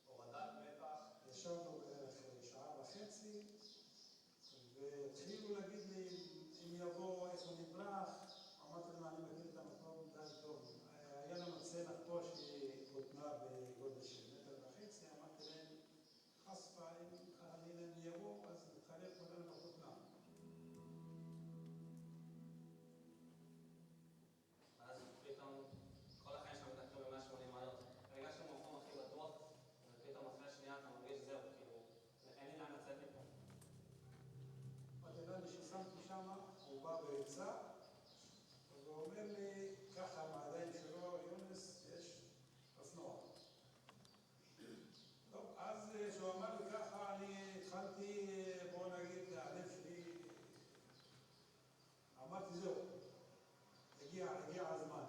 הורדת מתח. ישבנו בערך 1.5 שעה, והתחילו להגיד לי אם יבוא, איפה נברח. אמרתי להם, אני מכיר את המקום די טוב. היה לנו צנח פה שהותנה בגודל של 1.5 מטר. אמרתי להם, חספה, אם הם יבואו, אז נתחלק כולנו בחותנה. ואז פתאום, כל החיים שלנו מתקנו ב-180 מעלות. הרגשנו במקום הכי בטוח, ופתאום אחרי שנייה אתה מרגיש זהו, כאילו, אין לי לאן לצאת מפה. התאילנדי ששמתי שם, הוא בא בריצה, והוא אומר לי, ככה מהידיים שלו, יונס, יש אופנוע. טוב, אז כשהוא אמר לי ככה, אני התחלתי, בוא נגיד, הלב שלי, אמרתי זהו, הגיע הזמן.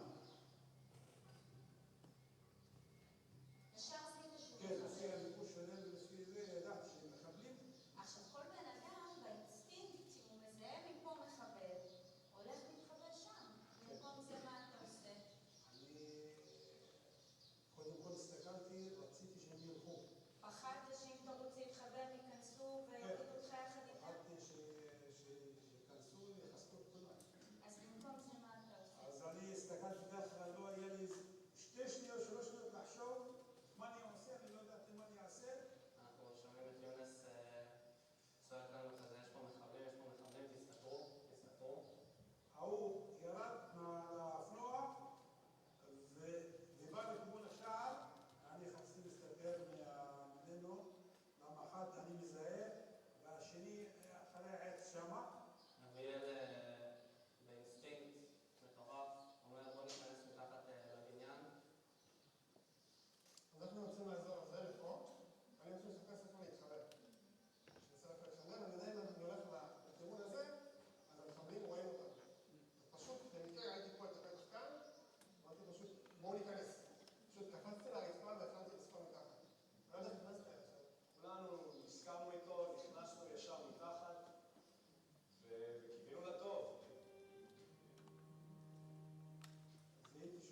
ישר עשית שוב. כן, לפי הביקוש שלהם ולפי זה, ידעתי שהם מחבלים. עכשיו, כל בן אדם באינסטינקט, אם הוא מזהה מפה מחבל, עולה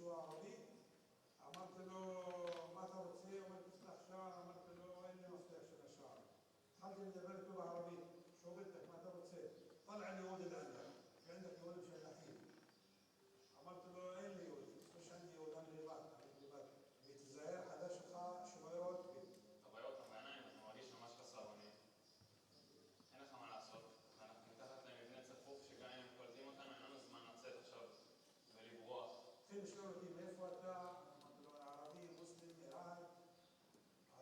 שהוא ערבי, אמרתי לו, מה אתה רוצה? הוא אומר, תפתח שער, אמרתי לו, אין לי מפתח של השער. התחלתי לדבר איתו בערבית, שואל אותך, מה אתה רוצה? طلع لي يهود اللي عندك، في عندك يهود مشلحين. אמרתי לו, אין לי יהוד, יש عندي יהוד, אני לבד, ותיזהר, חדש לך שלא יראה אותי. אתה רואה אותם בעיניים, אתה מרגיש ממש חסר אונים. אין לך מה לעשות, ואנחנו מתחת למבנה צפוף שגם אם הם קולטים אותנו, אין לנו זמן לצאת עכשיו ולברוח. התחיל לשאול אותי, מאיפה אתה? אמרתי לו, ערבי, מוסלם, מרהט.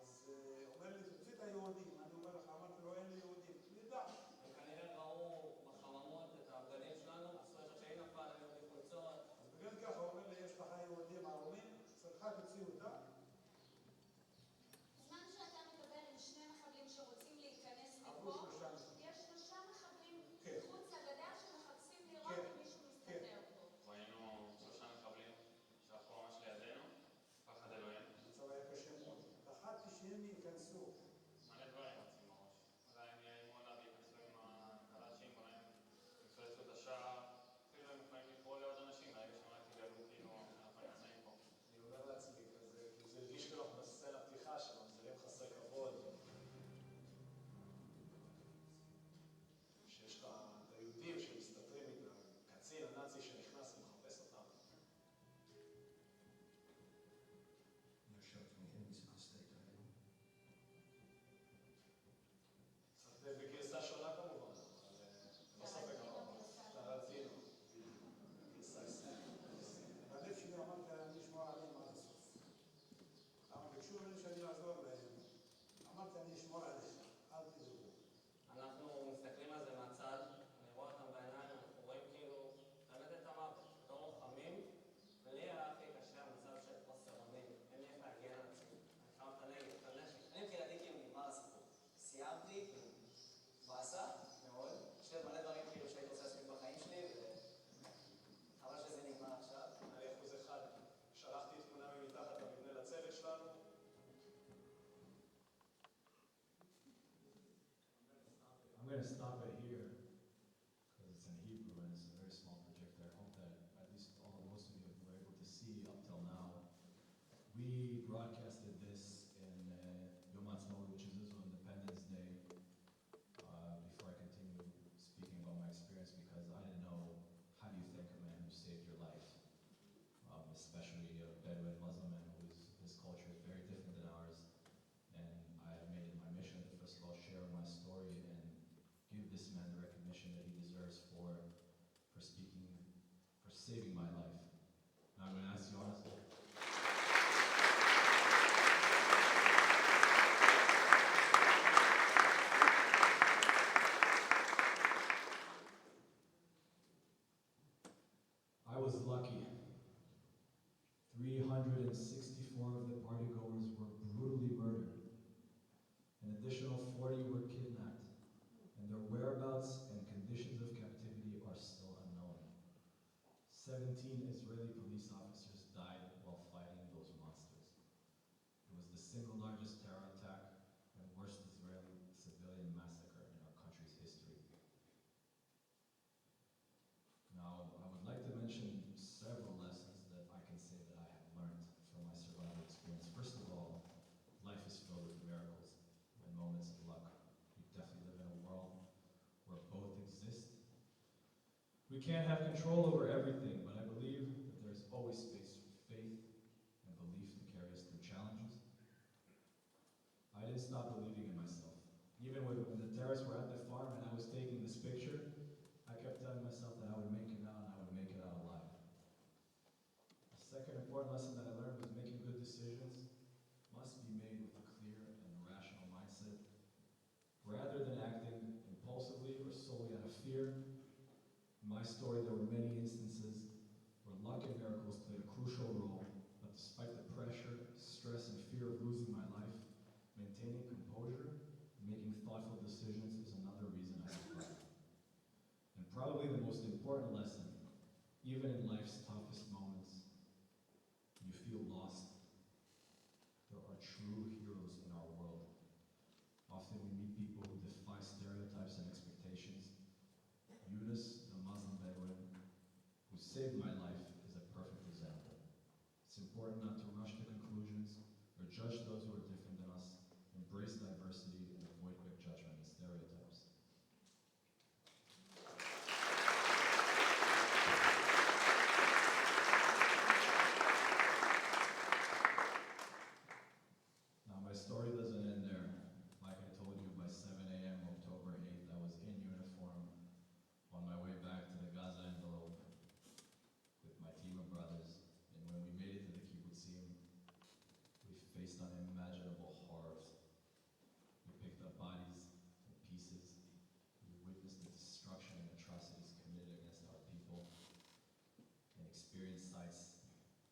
אז אומר לי, תוציא את היהודים. אני אומר לך, אמרתי לו, אין לי יהודים. נדע. הם כנראה ראו בחממות את הבגדים שלנו, עשו את שאין נפל, הם היו בחולצות. אז בגלל ככה, הוא אומר לי, יש לך יהודים ערומים, צריכה תוציא אותה. בזמן שאתה מדבר עם שני מחבלים שרוצים להיכנס עברו לפה, 3 מחבלים. יש 3 מחבלים כן. מחוץ לגדר שמחפשים לראות כן. אם מישהו מסתתר פה. ראינו 3 מחבלים שהלכו ממש לידינו, פחד אלוהים. המצב היה קשה מאוד. פחדתי שהם ייכנסו. מלא דברים רצים בראש. אולי הם יאיימו עליו וייכנסו עם הקלאצ'ים, אולי הם יפרצו את השער. אפילו הם יכולים לקרוא לעוד אנשים, ברגע שהם רק יגלו כאילו אנחנו נמצאים פה. אני אומר לעצמי כזה, כי זה הרגיש לי לך בסצנה פתיחה שממזרים חסרי כבוד. שיש לך את היהודים שמסתתרים עם הקצין הנאצי שנכנס ומחפש אותם. קצת בגרסה שונה כמובן, אבל לא ספק הרבה. טרנטינו. גרסה ישראלית. בלב שלי אמרתי, אני אשמור עליהם עד הסוף. למה ביקשו ממני שאני אעזור להם. אמרתי, אני אשמור עליהם, אל תדאגו. אנחנו מסתכלים על זה מהצד, אני רואה אותם בעיניים, אנחנו רואים כאילו באמת את המוות. בתור לוחמים, לי היה הכי קשה המצב של חוסר אונים, אין לי איך להגן על עצמי. אני חייב את הנגד, את הנשק. אני מבחינתי כאילו נגמר הסיפור. סיימתי, באסה מאוד. יש לי מלא דברים כאילו שהייתי רוצה להספיק בחיים שלי, וחבל שזה נגמר עכשיו. היה לי 1%. שלחתי תמונה ממתחת למבנה לצוות שלנו. I'm going to stop it here because it's in Hebrew and it's a very small projector. I hope that at least most of you were able to see up till now. We broadcasted this in Yom Ha'atzmaut, which is Israel Independence Day, before I continue speaking about my experience because I didn't know how do you thank a man who saved your life, especially a Bedouin Muslim man his culture is very different than ours. And I have made it my mission to first of all share my story and give this man the recognition that he deserves for saving my life. Now I'm going to ask you honestly. I was lucky. 364 of the partygoers were brutally murdered. An additional 40 were kidnapped, and their whereabouts and conditions of captivity are still unknown. 17 Israeli police officers died while fighting those monsters. It was the single largest terror attack and worst Israeli civilian massacre in our country's history. Now, I would like to mention several lessons that I can say that I have learned from my survival experience. First of all, life is filled with miracles and moments of luck. We definitely live in a world where both exist. We can't have control over everything, but I believe that there's always space for faith and belief to carry us through challenges. I didn't stop believing in myself. Even when the terrorists were at the farm and I was taking this picture, I kept telling myself that I would make it out and I would make it out alive. The second important lesson that I learned was making good decisions must be made with a clear and rational mindset. Rather than acting impulsively or solely out of fear, in my story there were many instances where luck and miracles played a crucial role, but despite the pressure, stress, and fear of losing my life, maintaining composure and making thoughtful decisions is another reason I survived. And probably the most important lesson, even in life's toughest moments, you feel lost. There are true heroes in our world. Often we meet people who defy stereotypes and expectations. Yunus, the Muslim Bedouin, who saved my life, is a perfect example.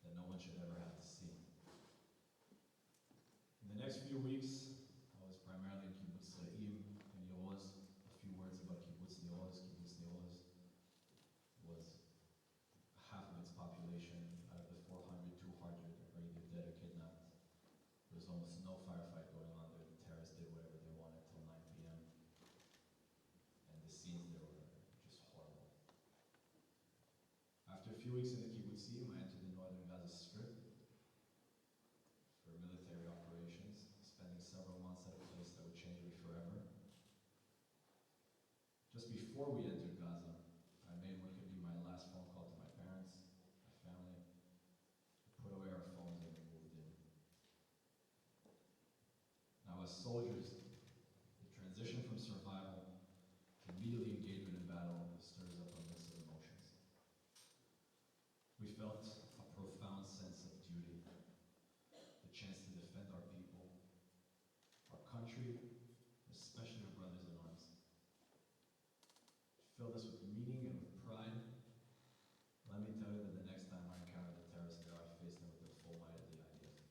that no one should ever have to see. In the next few weeks, I was primarily in Kibbutz Re'im and Yoz. A few words about Kibbutz Yoz. Kibbutz Yoz was half of its population. Out of the 400, 200 are either dead or kidnapped. There was almost no firefight going on there. The terrorists did whatever they wanted till 9 p.m. And the scenes there were just horrible. After a few weeks in the kibbutzim, I entered the northern Gaza Strip for military operations, spending several months at a place that would change me forever. Just before we entered Gaza, I made what could be my last phone call to my parents, my family. We put away our phones and we moved in. Now, as soldiers, the transition from survival to immediately engagement in battle stirs up a mix of emotions. We felt a profound sense of duty, the chance to defend our people, our country, especially our brothers in arms. It filled us with meaning and with pride. Let me tell you that the next time I encountered the terrorists there, I faced them with the full might of the ideas.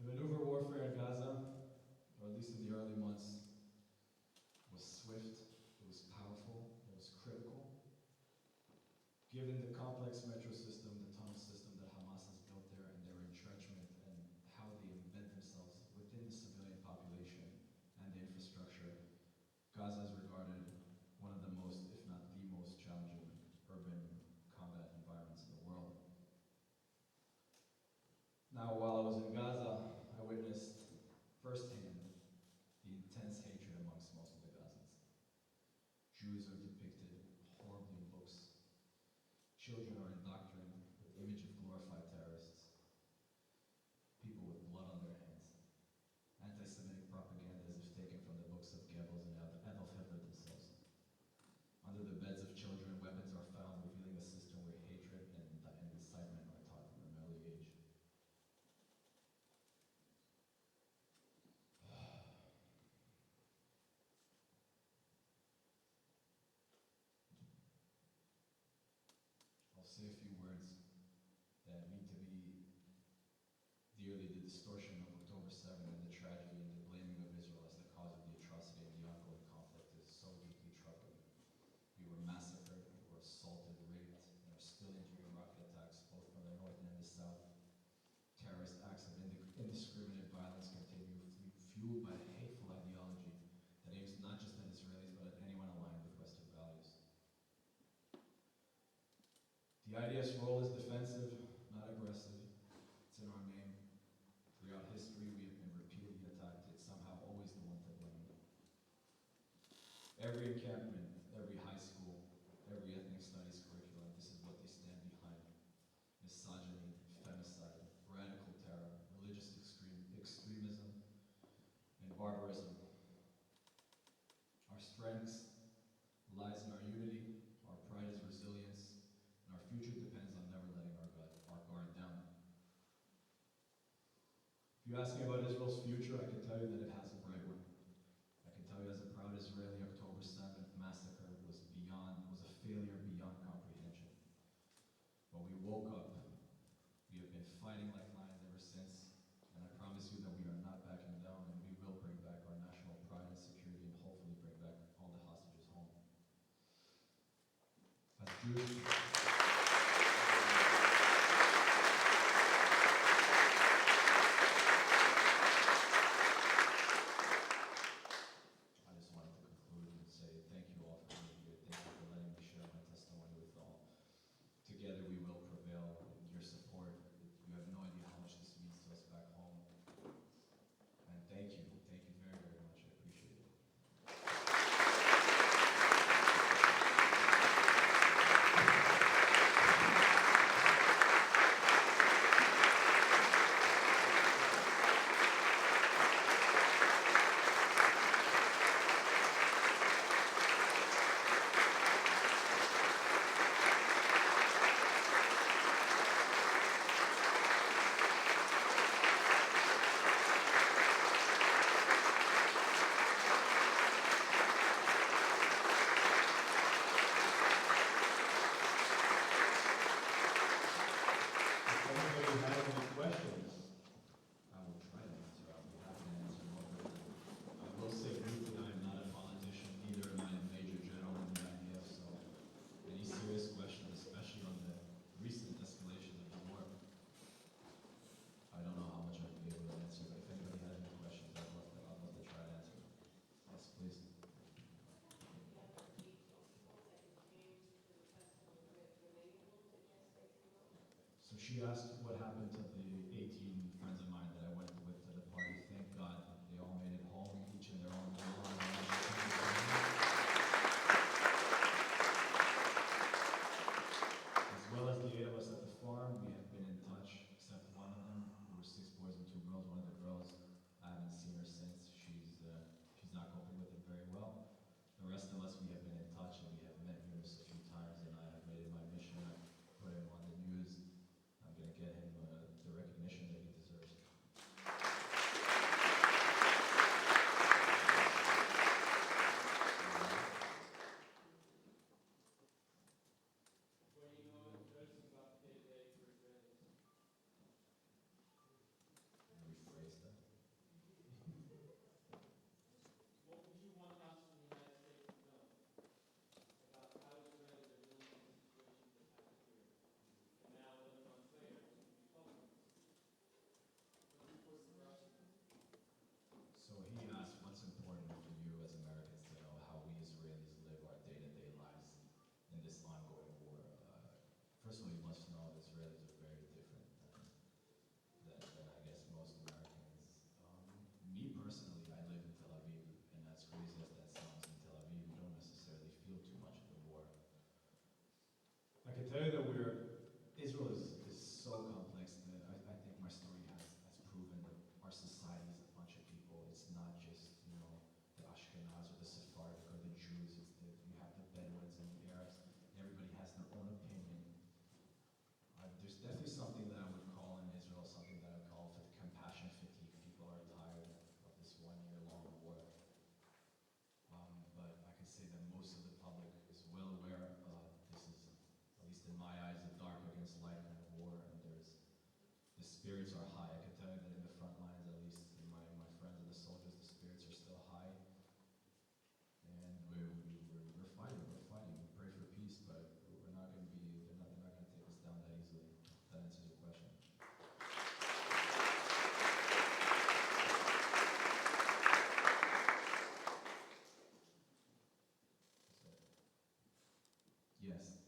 The maneuver warfare in Gaza, or at least in the early months, was swift, it was powerful, it was critical. Given the complex metro system, the tunnel system that Hamas has built there, and their entrenchment, and how they embed themselves within the civilian population and the infrastructure, Gaza is regarded one of the most, if not the most challenging urban combat environments in the world. Now, while I was in Gaza, I witnessed firsthand the intense hatred amongst most of the Gazans. Jews are depicted horribly in books. Children are indoctrinated with the image of glorified terrorists. People with blood on their hands. Anti-Semitic propaganda as if taken from the books of Goebbels and Adolf Hitler themselves. Under the beds of children, weapons are found, revealing a system where hatred and incitement are taught from an early age. I'll say a few words that mean to me dearly. The distortion of October 7 and the tragedy and the blaming of Israel as the cause of the atrocity and the ongoing conflict is so deeply troubling. We were massacred, we were assaulted, raped, and are still enduring rocket attacks both from the north and the south. Terrorist acts of indiscriminate violence continue, fueled by a hateful ideology that aims not just at Israelis but at anyone aligned with Western values. The IDF's role is defensive, not aggressive. It's in our name. Throughout history, we have been repeatedly attacked. It's somehow always the one to blame. Every encampment, every high school, every ethnic studies curriculum, this is what they stand behind. Misogyny, femicide, radical terror, religious extremism, and barbarism. Our strengths lies in our unity, our pride is resilience, and our future depends on never letting our guard down. If you ask me about Israel's future, I can tell you that it has a bright one. I can tell you as a proud Israeli, October 7th massacre was a failure beyond comprehension. When we woke up, we have been fighting like lions ever since, and I promise you that we are not backing down, and we will bring back our national pride and security and hopefully bring back all the hostages home. As Jews, I just wanted to conclude and say thank you all for being here. Thank you for letting me share my testimony with all. Together we will prevail. Your support, you have no idea how much this means to us back home. And thank you very, very much. I appreciate it. she asked what happened to the 18 friends of mine that I went with to the party. Thank God they all made it home, each in their own way. As well as the 8 of us at the farm, we have been in touch, except one of them. There were 6 boys and 2 girls. One of the girls, I haven't seen her since. She's not coping with it very well. The rest of us, we have been in touch, and we have met Yunus a few times, and I have made it my mission. I've put him on the news. I'm going to get him the recognition that he deserves. Rephrase that. What would you want us in the United States to know about how Israelis are dealing with the situations that happened here? And now, 11 months later, we told them. What's important for us to know? So he asked, what's important for you as Americans to know how we Israelis live our day-to-day lives in this ongoing war? First of all, you must know that Israelis are very different than I guess most Americans. Me personally, I live in Tel Aviv, and as crazy as that sounds, in Tel Aviv, you don't necessarily feel too much of the war. I can tell you that Israel is so complex that I think my story has proven that our society is a bunch of people. It's not just, the Ashkenaz or the Sephardic or the Jews. You have the Bedouins and the Arabs. Everybody has their own opinion. There's definitely something that I would call in Israel, something that I would call for the compassion fatigue. People are tired of this 1-year-long war. But I can say that most of the public is well aware this is, at least in my eyes, a dark against light kind of war, and the spirits are high. I can tell you that in the front lines, at least in my friends and the soldiers, the spirits are still high. And we're fighting. We pray for peace, but we're not going to be. They're not going to take us down that easily. If that answers your question. So, yes.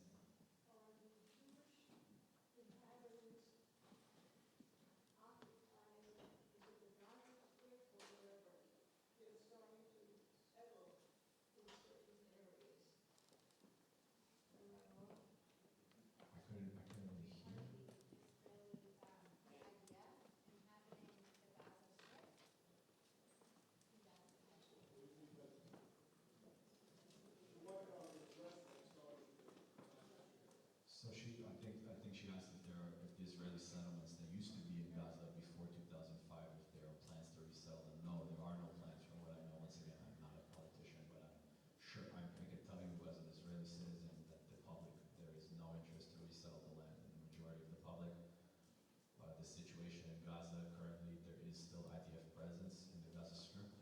I couldn't really hear. So I think she asked if the Israeli settlements that used to be in Gaza before 2005, if there are plans to resettle them. No, there are no plans from what I know. Once again, I'm not a politician, but I'm sure I can tell you as an Israeli citizen that the public, there is no interest to resettle the land in the majority of the public. The situation in Gaza currently, there is still IDF presence in the Gaza Strip,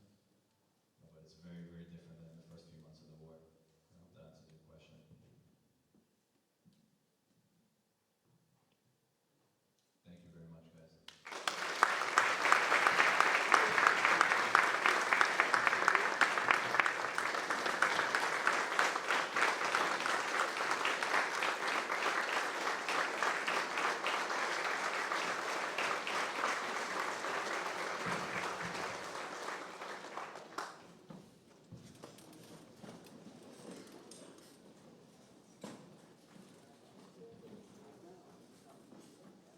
but it's very, very different than the first few months of the war. I hope that answers your question. Thank you very much, guys.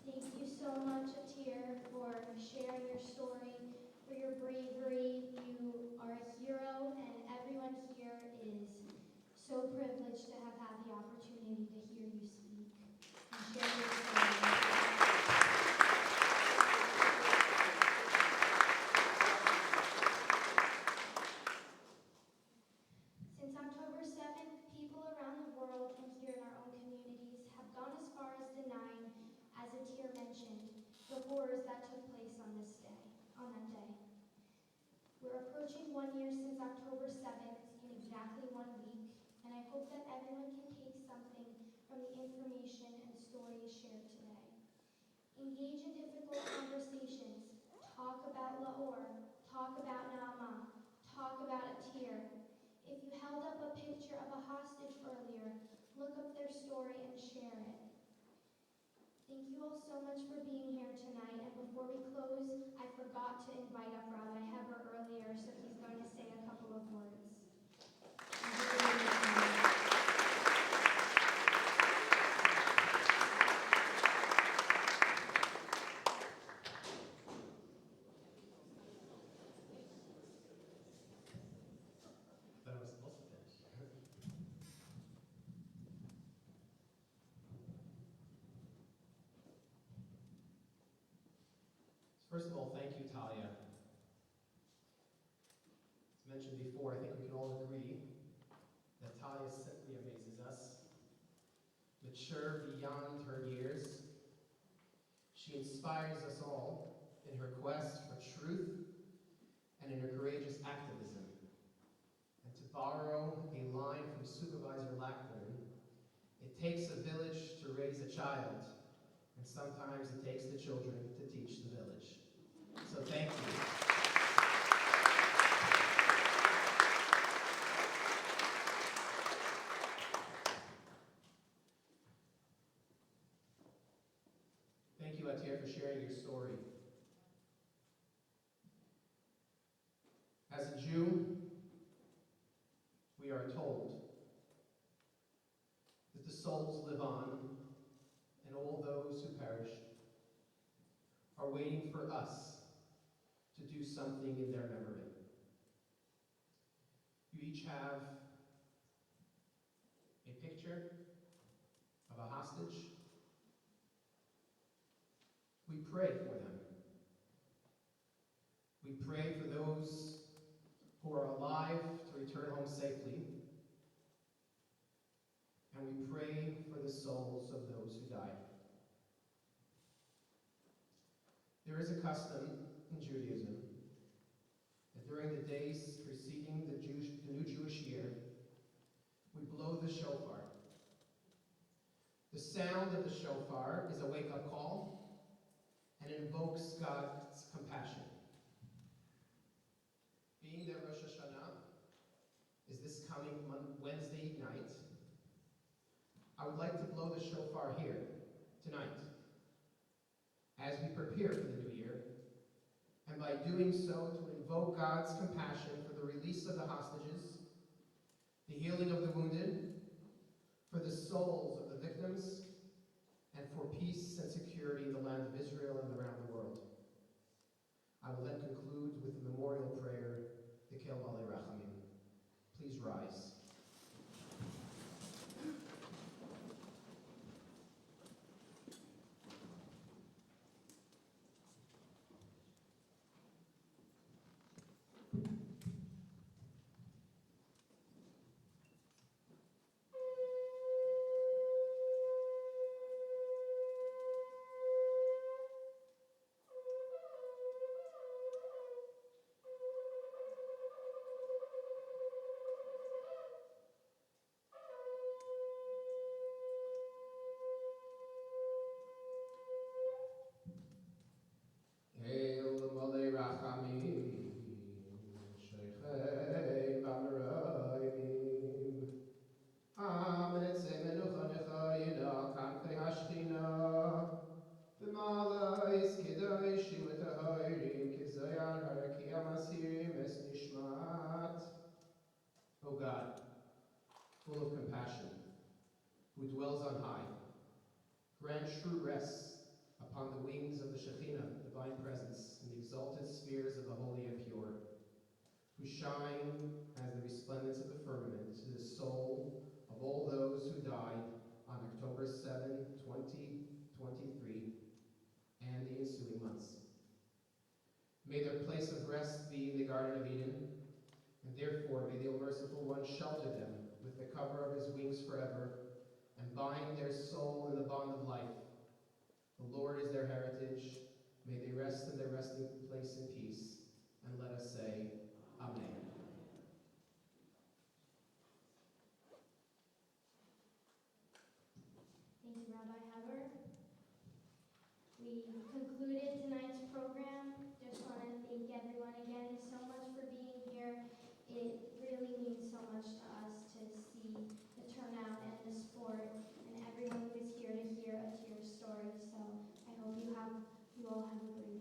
Thank you so much, Atir, for sharing your story, for your bravery. You are a hero, and everyone here is so privileged to have had the opportunity to hear you speak and share your story. Since October 7th, people around the world and here in our own communities have gone as far as denying, as Atir mentioned, the horrors that took place on that day. We're approaching 1 year since October 7th in exactly 1 week, and I hope that everyone can take something from the information and stories shared today. Engage in difficult conversations. Talk about Laor. Talk about Naama. Talk about Atir. If you held up a picture of a hostage earlier, look up their story and share it. Thank you all so much for being here tonight. And before we close, I forgot to invite up Rabbi Heber earlier, so he's going to say a couple of words. That I was supposed to finish. First of all, thank you, Talia. As mentioned before, I think we can all agree that Talia simply amazes us. Mature beyond her years, she inspires us all in her quest for truth and in her courageous activism. And to borrow a line from Supervisor Lackburn, it takes a village to raise a child, and sometimes it takes the children to teach the village. So thank you. Thank you, Atir, for sharing your story. As a Jew, we are told that the souls live on, and all those who perish are waiting for us to do something in their memory. You each have a picture of a hostage. We pray for them. We pray for those who are alive to return home safely. And we pray for the souls of those who died. There is a custom in Judaism that during the days preceding the new Jewish year, we blow the shofar. The sound of the shofar is a wake-up call and invokes God's compassion. Being that Rosh Hashanah is this coming Wednesday night, I would like to blow the shofar here, tonight, as we prepare for the new year, and by doing so to invoke God's compassion for the release of the hostages, the healing of the wounded, for the souls of the victims, and for peace and security in the land of Israel and around the world. I will then conclude with the memorial prayer, the Kel Balei Rachamim. Please rise. Hail Malei Rachamim, Sheichei B'Amarayim, Amenetzei Menucha Nechayina, Kankei Hashchina, B'Malais Kedoshim V'Tahorim, Kezayan Harakia Masirim Es Nishmat. O God, full of compassion, who dwells on high, grant true rest upon the wings of the Shekhinah, divine presence, in the exalted spheres of the holy and pure, who shine as the resplendence of the firmament to the soul of all those who died on October 7, 2023, and the ensuing months. May their place of rest be in the Garden of Eden, and therefore may the All-Merciful One shelter them with the cover of his wings forever, and bind their soul in the bond of life. The Lord is their heritage. May they rest in their resting place in peace. And let us say, Amen. Thank you, Rabbi Heber. We concluded tonight's program. Just want to thank everyone again so much for being here. It really means so much to us to see the turnout and the support and everyone who is here to hear Atir's story. So all have a great